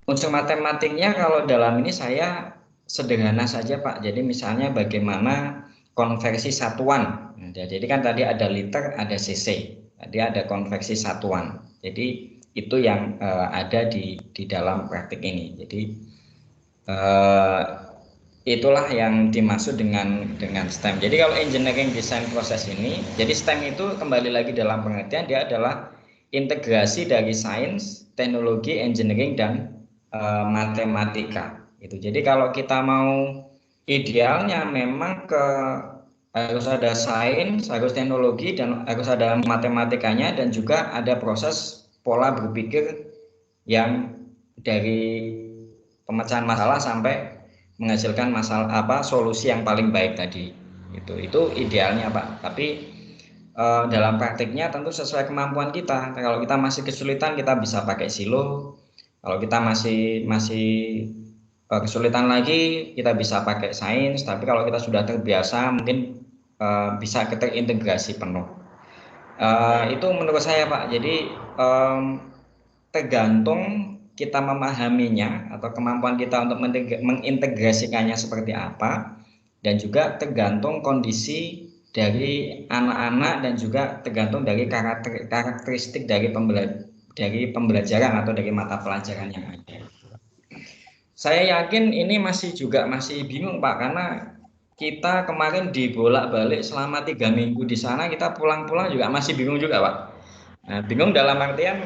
unsur matematiknya kalau dalam ini saya sederhana saja Pak. Jadi misalnya bagaimana konversi satuan. Nah, jadi kan tadi ada liter, ada cc. Tadi ada konversi satuan. Jadi itu yang ada di dalam praktik ini. Jadi itulah yang dimaksud dengan STEM. Jadi kalau engineering design proses ini, jadi STEM itu kembali lagi dalam pengertian dia adalah integrasi dari sains, teknologi, engineering dan matematika. Itu. Jadi kalau kita mau idealnya memang harus ada sains, harus teknologi dan harus ada matematikanya dan juga ada proses pola berpikir yang dari pemecahan masalah sampai menghasilkan solusi yang paling baik tadi. Itu idealnya Pak. Tapi dalam praktiknya tentu sesuai kemampuan kita. Kalau kita masih kesulitan kita bisa pakai silo. Kalau kita masih kesulitan lagi kita bisa pakai sains. Tapi kalau kita sudah terbiasa mungkin bisa terintegrasi penuh. Itu menurut saya Pak. Jadi tergantung kita memahaminya atau kemampuan kita untuk mengintegrasikannya seperti apa, dan juga tergantung kondisi dari anak-anak dan juga tergantung dari karakteristik dari pembelajaran atau dari mata pelajaran yang ada. Saya yakin ini masih bingung Pak, karena kita kemarin dibolak-balik selama 3 minggu di sana, kita pulang-pulang juga masih bingung juga Pak. Nah, bingung dalam artian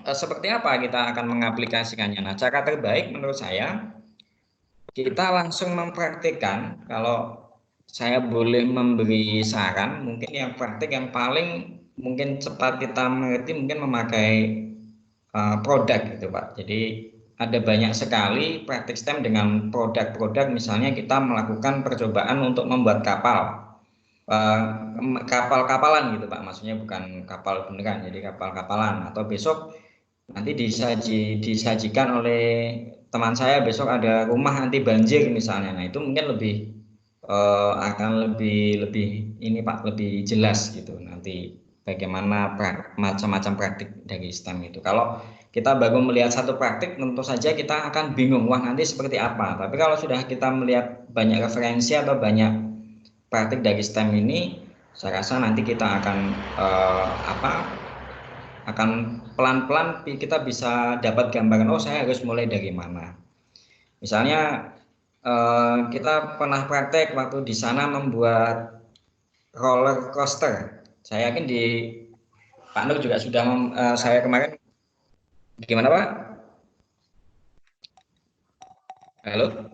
seperti apa kita akan mengaplikasikannya. Nah, cara terbaik menurut saya kita langsung mempraktikkan. Kalau saya boleh memberi saran, mungkin yang praktik yang paling mungkin cepat kita mengerti mungkin memakai produk gitu Pak. Jadi ada banyak sekali praktik STEM dengan produk-produk, misalnya kita melakukan percobaan untuk membuat kapal-kapalan gitu Pak, maksudnya bukan kapal beneran, jadi kapal-kapalan. Atau besok nanti disajikan oleh teman saya, besok ada rumah anti banjir misalnya. Nah itu mungkin akan lebih ini Pak, lebih jelas gitu nanti bagaimana macam-macam praktik dari STEM itu. Kalau kita baru melihat satu praktik, tentu saja kita akan bingung, wah nanti seperti apa. Tapi kalau sudah kita melihat banyak referensi atau banyak praktik dari STEM ini, saya rasa nanti kita akan pelan-pelan kita bisa dapat gambaran, oh saya harus mulai dari mana. Misalnya kita pernah praktek waktu di sana membuat roller coaster. Saya yakin di Pak Nur juga sudah saya kemarin, gimana Pak? Halo?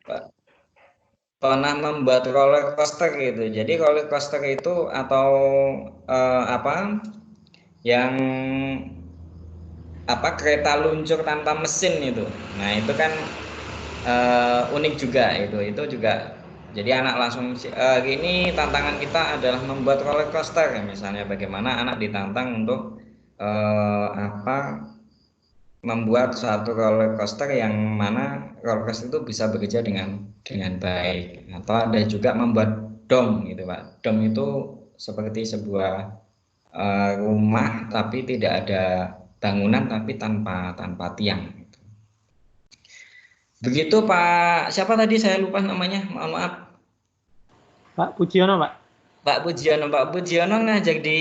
Pak. Pernah membuat roller coaster gitu. Jadi roller coaster itu atau yang kereta luncur tanpa mesin itu. Nah itu kan unik juga itu juga. Jadi anak langsung ini tantangan kita adalah membuat roller coaster, misalnya bagaimana anak ditantang untuk membuat satu roller coaster yang mana roller coaster itu bisa bekerja dengan baik. Atau ada juga membuat dom gitu Pak. Dom itu seperti sebuah rumah tapi tidak ada bangunan, tapi tanpa tiang. Begitu Pak, siapa tadi saya lupa namanya, mohon maaf. Pak Pujiono, Pak. Pak Pujiono ngajar di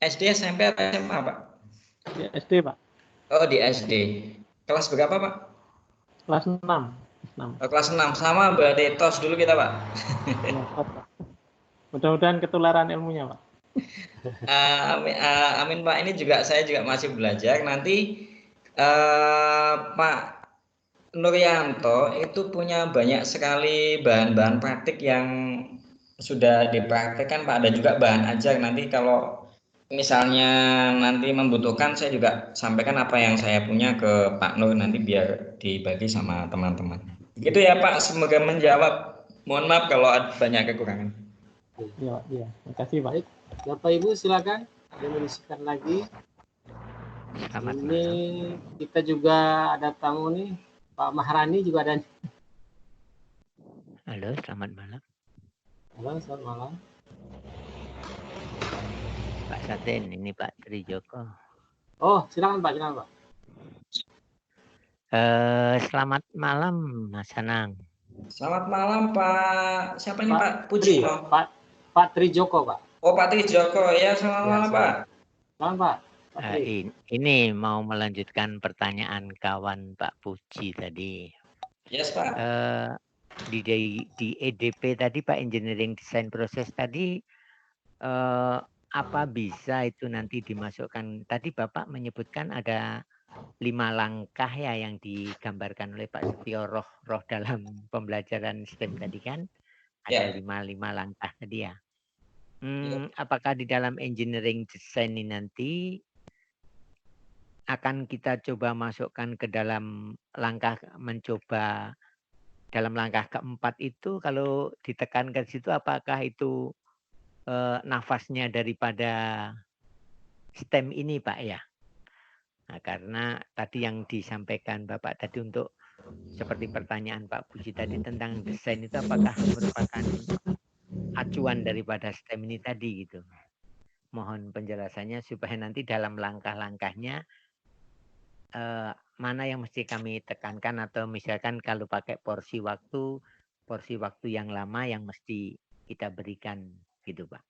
SD, SMP atau SMA Pak? Di SD Pak. Oh di SD. Kelas berapa Pak? Kelas 6. Kelas 6, sama berarti tos dulu kita Pak. Ya, Pak. Mudah-mudahan ketularan ilmunya Pak. Amin Pak, ini saya juga masih belajar. Nanti Pak Nuryanto itu punya banyak sekali bahan-bahan praktik yang sudah dipraktekkan Pak. Ada juga bahan ajar, nanti kalau misalnya nanti membutuhkan saya juga sampaikan apa yang saya punya ke Pak Nur, nanti biar dibagi sama teman-teman. Begitu ya Pak, semoga menjawab. Mohon maaf kalau ada banyak kekurangan. Iya. Terima kasih Pak. Baik, Bapak Ibu silakan ada mengisikan lagi. Ini kita juga ada tamu nih, Pak Maharani juga ada. Halo, selamat malam. Halo, selamat malam. Pak Saten, ini Pak Trijoko. Oh, silakan Pak. Selamat malam Mas Anang. Selamat malam Pak. Siapa ini Pak? Puji. Pak Trijoko Pak. Oh Pak Trijoko, ya selamat malam Pak. Selamat Pak. Ini mau melanjutkan pertanyaan kawan Pak Puji tadi. Yes Pak. Di EDP tadi Pak, Engineering Design Process tadi, apa bisa itu nanti dimasukkan? Tadi Bapak menyebutkan ada 5 langkah ya yang digambarkan oleh Pak Setio roh dalam pembelajaran STEM tadi kan? Ada 5 langkah tadi ya. Apakah di dalam engineering design ini nanti akan kita coba masukkan ke dalam langkah mencoba, dalam langkah keempat itu kalau ditekankan situ, apakah itu nafasnya daripada STEM ini Pak ya? Nah, karena tadi yang disampaikan Bapak tadi untuk seperti pertanyaan Pak Puji tadi tentang desain itu apakah merupakan acuan daripada STEM ini tadi gitu. Mohon penjelasannya supaya nanti dalam langkah-langkahnya mana yang mesti kami tekankan, atau misalkan kalau pakai porsi waktu yang lama yang mesti kita berikan gitu Pak.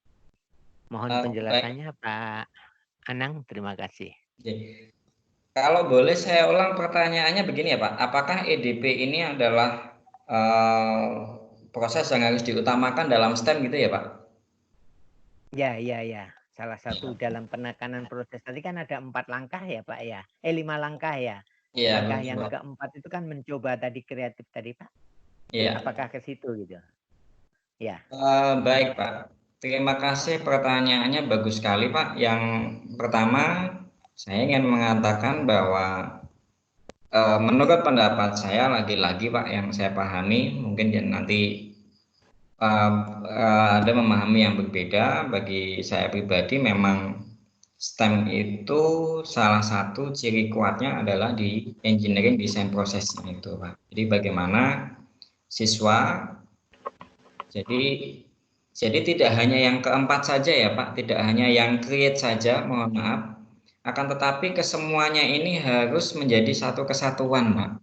Mohon Baik. penjelasannya Pak Anang, terima kasih. Oke. Kalau boleh saya ulang pertanyaannya begini ya Pak, apakah EDP ini adalah proses yang harus diutamakan dalam STEM gitu ya Pak? Ya. Salah satu dalam penekanan proses tadi kan ada 4 langkah ya Pak ya. 5 langkah ya. Iya, Langkah betul yang Pak. keempat itu kan mencoba tadi kreatif tadi Pak. Iya. Apakah ke situ gitu? Ya. Baik Pak, terima kasih pertanyaannya bagus sekali Pak. Yang pertama saya ingin mengatakan bahwa menurut pendapat saya lagi-lagi Pak yang saya pahami mungkin nanti ada memahami yang berbeda. Bagi saya pribadi memang STEM itu salah satu ciri kuatnya adalah di engineering design processing itu Pak. Jadi bagaimana siswa jadi tidak hanya yang keempat saja ya Pak, tidak hanya yang create saja, mohon maaf. Akan tetapi kesemuanya ini harus menjadi satu kesatuan Pak.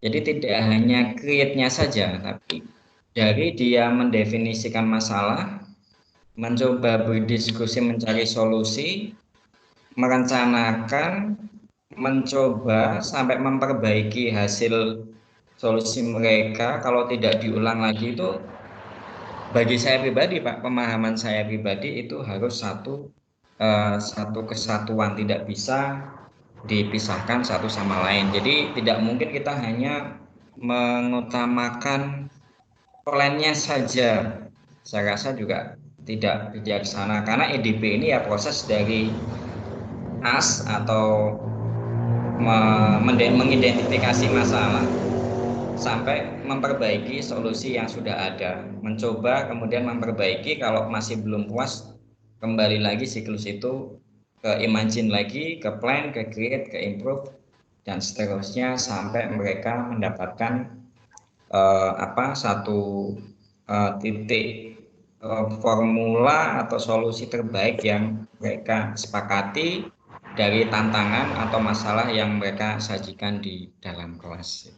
Jadi tidak hanya create-nya saja, tapi dari dia mendefinisikan masalah, mencoba berdiskusi mencari solusi, merencanakan, mencoba sampai memperbaiki hasil solusi mereka. Kalau tidak diulang lagi itu, bagi saya pribadi Pak, pemahaman saya pribadi itu harus satu kesatuan, tidak bisa dipisahkan satu sama lain. Jadi tidak mungkin kita hanya mengutamakan plannya saja. Saya rasa juga tidak bijaksana karena EDP ini ya proses dari us atau mengidentifikasi masalah sampai memperbaiki solusi yang sudah ada, mencoba kemudian memperbaiki. Kalau masih belum puas, kembali lagi siklus itu ke imagine lagi, ke plan, ke create, ke improve, dan seterusnya sampai mereka mendapatkan satu titik formula atau solusi terbaik yang mereka sepakati dari tantangan atau masalah yang mereka sajikan di dalam kelas.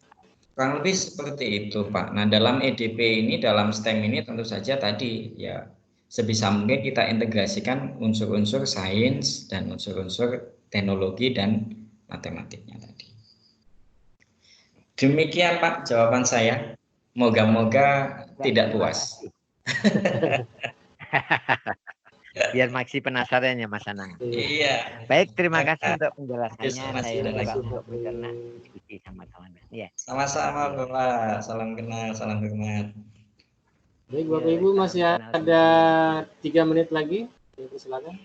Kurang lebih seperti itu Pak. Nah dalam EDP ini, dalam STEM ini tentu saja tadi ya sebisa mungkin kita integrasikan unsur-unsur sains dan unsur-unsur teknologi dan matematiknya tadi. Demikian Pak jawaban saya. Moga-moga tidak puas. Biar Maxi penasaran ya Mas Anang. Iya. Baik, terima kasih untuk penjelasannya. Masih Saya ada coba lagi. untuk mencerna diskusi sama kawan. Ya. Sama-sama Bapak. Salam kenal, salam hormat. Baik Bapak Ibu, masih ada 3 menit lagi. Silakan.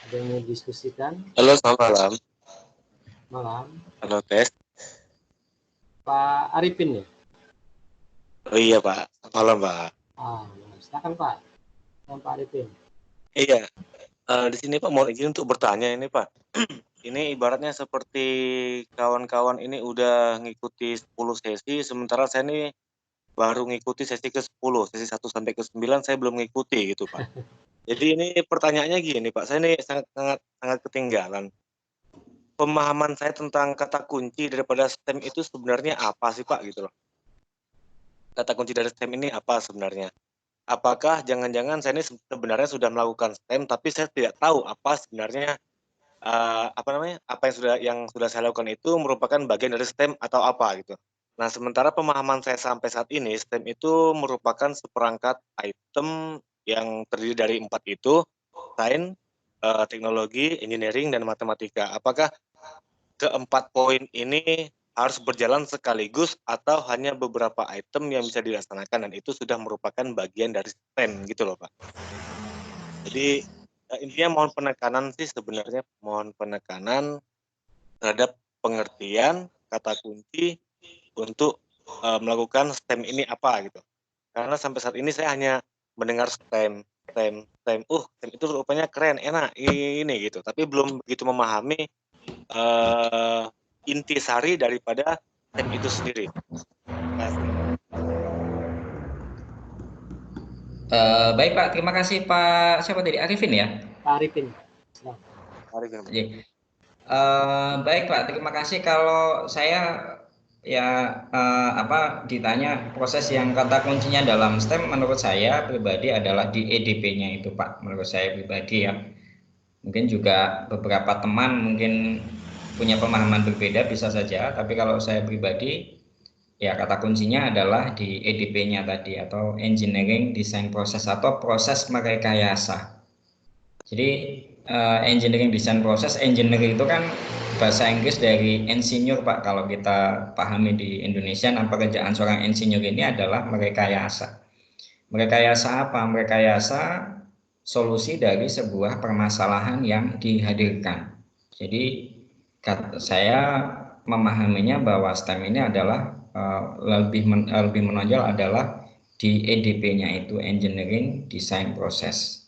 Ada yang mau diskusikan? Halo, selamat malam. Malam. Halo, tes. Pak Arifin ya? Oh iya Pak, malam Pak. Silakan Pak. Pak Arifin. Iya, di sini Pak mau izin untuk bertanya ini Pak. Ini ibaratnya seperti kawan-kawan ini udah ngikuti 10 sesi, sementara saya ini baru ngikuti sesi ke-10, sesi 1 sampai ke-9 saya belum ngikuti gitu Pak. Jadi ini pertanyaannya gini Pak, saya ini sangat ketinggalan. Pemahaman saya tentang kata kunci daripada STEM itu sebenarnya apa sih Pak gitu loh. Kata kunci dari STEM ini apa sebenarnya? Apakah jangan-jangan saya ini sebenarnya sudah melakukan STEM tapi saya tidak tahu apa sebenarnya apa yang sudah saya lakukan itu merupakan bagian dari STEM atau apa gitu. Nah, sementara pemahaman saya sampai saat ini STEM itu merupakan seperangkat item yang terdiri dari 4 itu, sains, teknologi, engineering, dan matematika. Apakah keempat poin ini harus berjalan sekaligus atau hanya beberapa item yang bisa dilaksanakan dan itu sudah merupakan bagian dari STEM gitu loh Pak. Jadi intinya mohon penekanan sih sebenarnya, mohon penekanan terhadap pengertian kata kunci untuk melakukan STEM ini apa gitu. Karena sampai saat ini saya hanya mendengar STEM itu rupanya keren, enak ini gitu, tapi belum begitu memahami intisari daripada STEM itu sendiri. Baik Pak, terima kasih Pak. Siapa tadi? Arifin ya? Pak Arifin. Baik Pak, terima kasih. Kalau saya ya ditanya proses yang kata kuncinya dalam STEM, menurut saya pribadi adalah di EDP-nya itu Pak. Menurut saya pribadi ya, mungkin juga beberapa teman mungkin punya pemahaman berbeda bisa saja. Tapi kalau saya pribadi ya kata kuncinya adalah di EDP-nya tadi, atau Engineering Design Process atau proses merekayasa. Jadi engineering design proses, engineering itu kan bahasa Inggris dari insinyur Pak. Kalau kita pahami di Indonesia, nah pekerjaan seorang insinyur ini adalah merekayasa. Merekayasa apa? Merekayasa solusi dari sebuah permasalahan yang dihadirkan. Jadi saya memahaminya bahwa STEM ini adalah lebih menonjol adalah di EDP-nya itu, Engineering Design Process.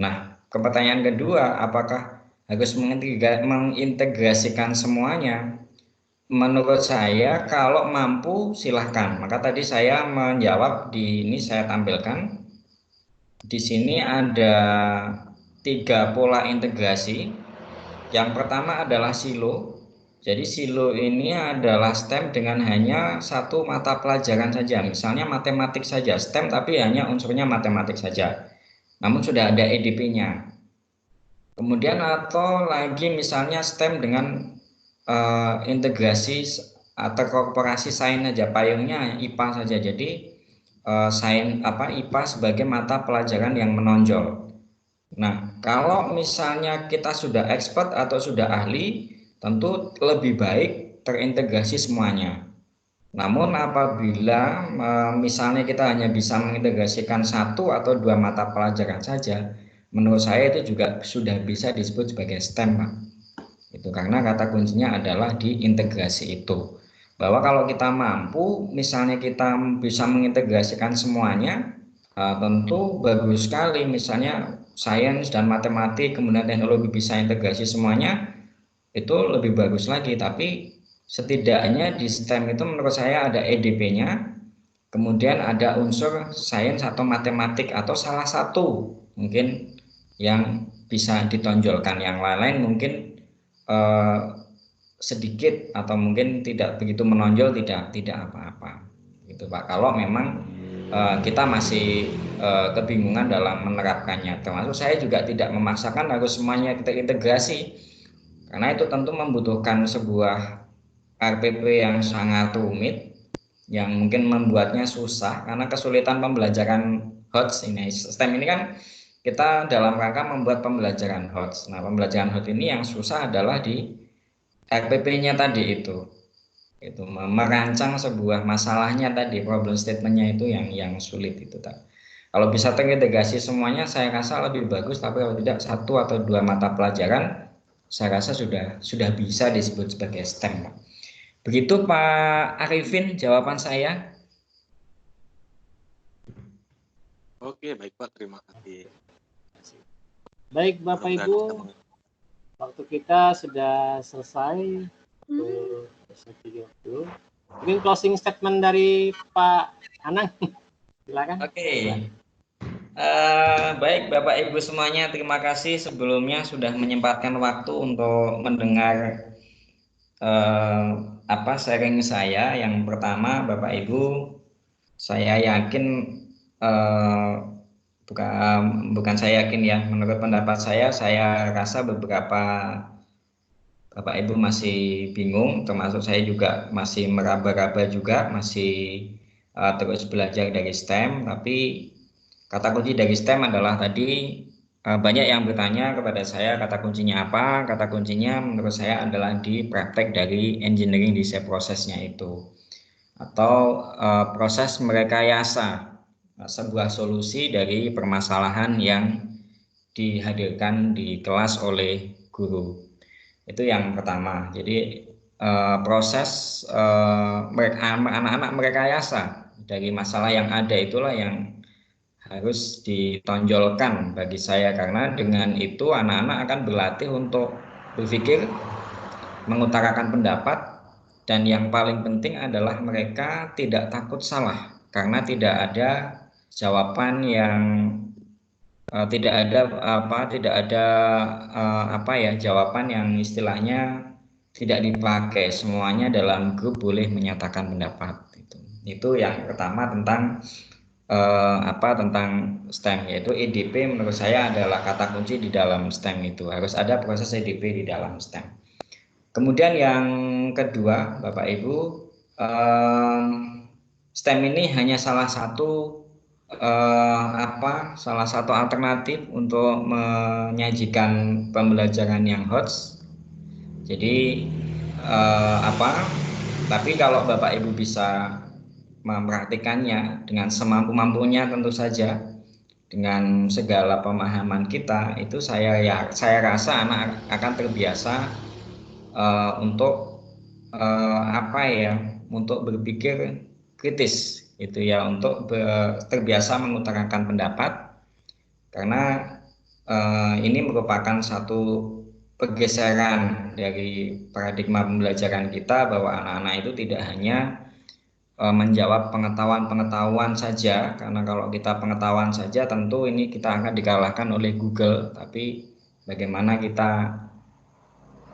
Nah, pertanyaan kedua, apakah harus mengintegrasikan semuanya? Menurut saya, kalau mampu silahkan. Maka tadi saya menjawab ini saya tampilkan. Di sini ada 3 pola integrasi. Yang pertama adalah silo. Jadi silo ini adalah STEM dengan hanya satu mata pelajaran saja. Misalnya matematik saja, STEM tapi hanya unsurnya matematik saja. Namun sudah ada EDP-nya. Kemudian atau lagi misalnya STEM dengan integrasi atau korporasi sains saja, payungnya IPA saja. Jadi IPA sebagai mata pelajaran yang menonjol. Nah, kalau misalnya kita sudah expert atau sudah ahli, tentu lebih baik terintegrasi semuanya. Namun apabila misalnya kita hanya bisa mengintegrasikan 1 atau 2 mata pelajaran saja, menurut saya itu juga sudah bisa disebut sebagai STEM, Pak. Itu karena kata kuncinya adalah di integrasi itu. Bahwa kalau kita mampu, misalnya kita bisa mengintegrasikan semuanya, tentu bagus sekali. Misalnya sains dan matematik, kemudian teknologi bisa integrasi semuanya, itu lebih bagus lagi. Tapi setidaknya di STEM itu menurut saya ada EDP-nya, kemudian ada unsur sains atau matematik atau salah satu mungkin yang bisa ditonjolkan, yang lain-lain mungkin sedikit atau mungkin tidak begitu menonjol, tidak apa-apa gitu Pak. Kalau memang kita masih kebingungan dalam menerapkannya, termasuk saya juga tidak memaksakan harus semuanya kita integrasi, karena itu tentu membutuhkan sebuah RPP yang sangat rumit, yang mungkin membuatnya susah karena kesulitan pembelajaran HOTS ini. STEM ini kan kita dalam rangka membuat pembelajaran HOTS. Nah, pembelajaran HOTS ini yang susah adalah di RPP-nya tadi itu merancang sebuah masalahnya tadi, problem statement-nya itu yang sulit itu tadi. Kalau bisa terintegrasi semuanya saya rasa lebih bagus, tapi kalau tidak 1 atau 2 mata pelajaran saya rasa sudah bisa disebut sebagai STEM, Pak. Begitu Pak Arifin jawaban saya. Oke, baik Pak, terima kasih. Baik Bapak Ibu, waktu kita sudah selesai. Mungkin closing statement dari Pak Anang, silakan. Oke. Baik Bapak Ibu semuanya, terima kasih sebelumnya sudah menyempatkan waktu untuk mendengar sharing saya. Yang pertama Bapak Ibu, saya yakin bukan saya yakin ya, menurut pendapat saya rasa beberapa Bapak Ibu masih bingung, termasuk saya juga masih meraba-raba juga, masih terus belajar dari STEM. Tapi kata kunci dari STEM adalah tadi banyak yang bertanya kepada saya kata kuncinya apa. Kata kuncinya menurut saya adalah di praktek dari engineering design prosesnya itu, atau proses merekayasa sebuah solusi dari permasalahan yang dihadirkan di kelas oleh guru. Itu yang pertama. Jadi proses anak-anak merekayasa dari masalah yang ada itulah yang harus ditonjolkan bagi saya, karena dengan itu anak-anak akan berlatih untuk berpikir, mengutarakan pendapat, dan yang paling penting adalah mereka tidak takut salah, karena tidak ada jawaban yang tidak ada jawaban yang istilahnya tidak dipakai, semuanya dalam grup boleh menyatakan pendapat. Itu yang pertama tentang tentang STEM, yaitu EDP menurut saya adalah kata kunci di dalam STEM. Itu harus ada proses EDP di dalam STEM. Kemudian yang kedua, Bapak Ibu, STEM ini hanya salah satu alternatif untuk menyajikan pembelajaran yang HOTS. Jadi tapi kalau Bapak Ibu bisa mempraktikannya dengan semampu-mampunya, tentu saja dengan segala pemahaman kita, itu saya rasa anak akan terbiasa untuk untuk berpikir kritis, itu ya, untuk terbiasa mengutarakan pendapat, karena ini merupakan satu pergeseran dari paradigma pembelajaran kita, bahwa anak-anak itu tidak hanya menjawab pengetahuan saja, karena kalau kita pengetahuan saja tentu ini kita akan dikalahkan oleh Google. Tapi bagaimana kita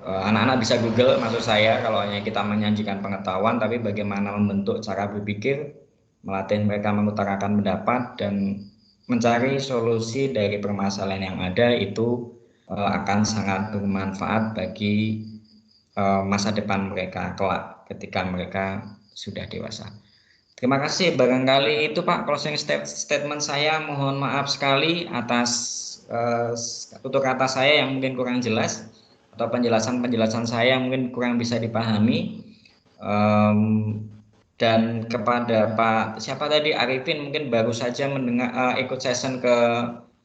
anak-anak bisa Google, maksud saya, kalau hanya kita menyajikan pengetahuan, tapi bagaimana membentuk cara berpikir, melatih mereka mengutarakan pendapat dan mencari solusi dari permasalahan yang ada, itu akan sangat bermanfaat bagi masa depan mereka kelak ketika mereka sudah dewasa. Terima kasih. Barangkali itu Pak closing statement saya. Mohon maaf sekali atas tutur kata saya yang mungkin kurang jelas, atau penjelasan saya mungkin kurang bisa dipahami. Dan kepada Pak siapa tadi, Arifin, mungkin baru saja mendengar ikut session ke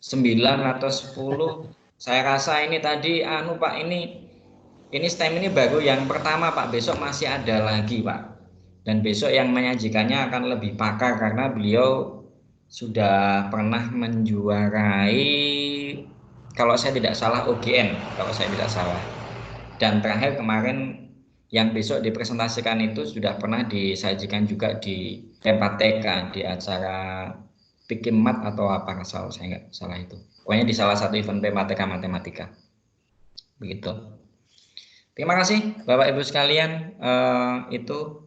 9 atau 10. Saya rasa ini tadi Pak, ini STEM ini baru yang pertama Pak, besok masih ada lagi Pak, dan besok yang menyajikannya akan lebih pakar karena beliau sudah pernah menjuarai, kalau saya tidak salah, OGN kalau saya tidak salah, dan terakhir kemarin yang besok dipresentasikan itu sudah pernah disajikan juga di PMPTK di acara Pikimat atau apa, kalau saya nggak salah itu, pokoknya di salah satu event PMPTK matematika begitu. Terima kasih Bapak Ibu sekalian, itu,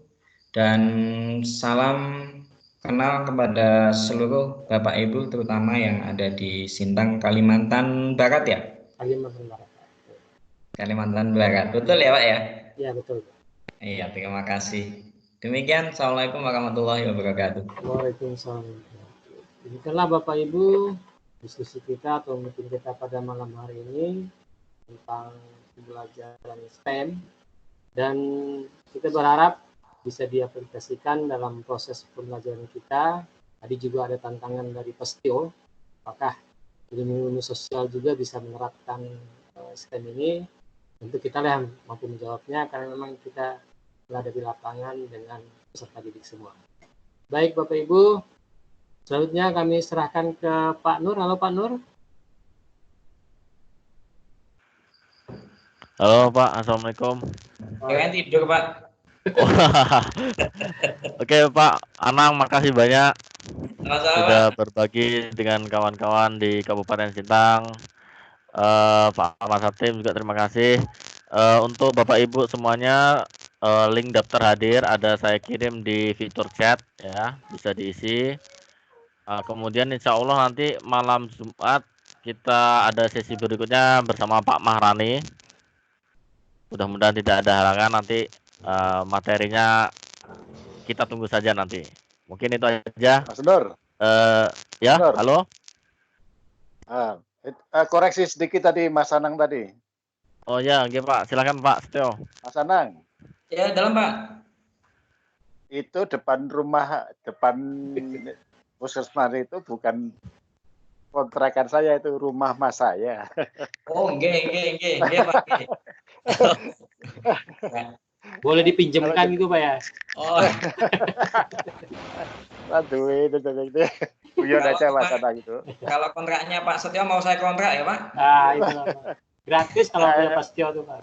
dan salam kenal kepada seluruh Bapak Ibu, terutama yang ada di Sintang, Kalimantan Barat ya? Kalimantan Barat, betul ya Pak ya? Iya betul. Iya, terima kasih. Demikian, Assalamualaikum warahmatullahi wabarakatuh. Waalaikumsalam. Demikianlah Bapak Ibu diskusi kita, atau meeting kita pada malam hari ini tentang pembelajaran STEM, dan kita berharap bisa diaplikasikan dalam proses pembelajaran kita. Tadi juga ada tantangan dari Pestio, apakah ilmu sosial juga bisa menerapkan STEM ini. Tentu kita yang mampu menjawabnya, karena memang kita berada di lapangan dengan peserta didik semua. Baik Bapak Ibu, selanjutnya kami serahkan ke Pak Nur. Halo Pak Nur. Halo Pak, Assalamualaikum. Jangan tidur Pak. Oke Pak Anang, makasih banyak sudah Sama-sama. berbagi dengan kawan-kawan di Kabupaten Sintang. Pak Mas Hatim juga terima kasih. Untuk Bapak Ibu semuanya, link daftar hadir ada saya kirim di fitur chat ya, bisa diisi. Kemudian insya Allah nanti malam Jumat kita ada sesi berikutnya bersama Pak Mahrani. Mudah-mudahan tidak ada halangan, nanti materinya kita tunggu saja nanti. Mungkin itu aja. Mas Nur. Ya, Nur. halo. Koreksi sedikit tadi Mas Anang tadi. Oh ya, oke Pak, silakan Pak Setio. Mas Anang. Ya, dalam Pak. Itu depan puskesmas itu bukan kontrakan saya, itu rumah mas saya. Oh, nggih Pak. Boleh dipinjamkan gitu Pak ya? Oh. Aduh, itu. Guyon aja Mas Anang itu. Kalau kontraknya Pak Setio mau saya kontrak ya Pak? Nah, itu gratis kalau punya Pak Setio tuh Pak.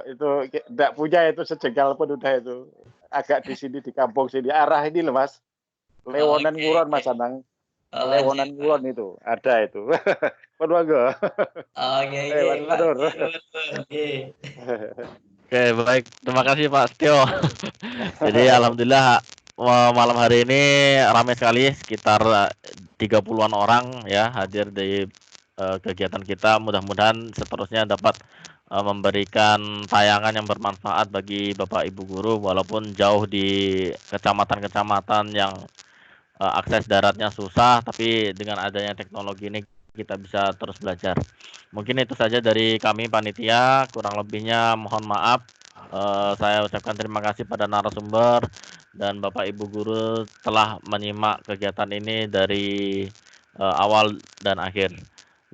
Itu enggak punya itu sejengkal pun udah itu. Agak di sini di kampung sini, arah ini loh Mas. Lewonan Nguron Mas Anang. Lewonan kulon itu ada itu. Pun monggo. Mas Nur. Oke, baik. Terima kasih Pak Setio. Jadi alhamdulillah malam hari ini ramai sekali, sekitar 30-an orang ya hadir di kegiatan kita. Mudah-mudahan seterusnya dapat memberikan tayangan yang bermanfaat bagi Bapak Ibu guru walaupun jauh di kecamatan-kecamatan yang akses daratnya susah, tapi dengan adanya teknologi ini kita bisa terus belajar. Mungkin itu saja dari kami panitia, kurang lebihnya mohon maaf. Saya ucapkan terima kasih pada narasumber dan Bapak Ibu guru telah menyimak kegiatan ini dari awal dan akhir.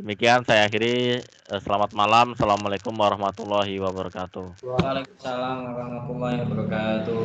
Demikian saya akhiri. Selamat malam. Assalamualaikum warahmatullahi wabarakatuh. Waalaikumsalam warahmatullahi wabarakatuh.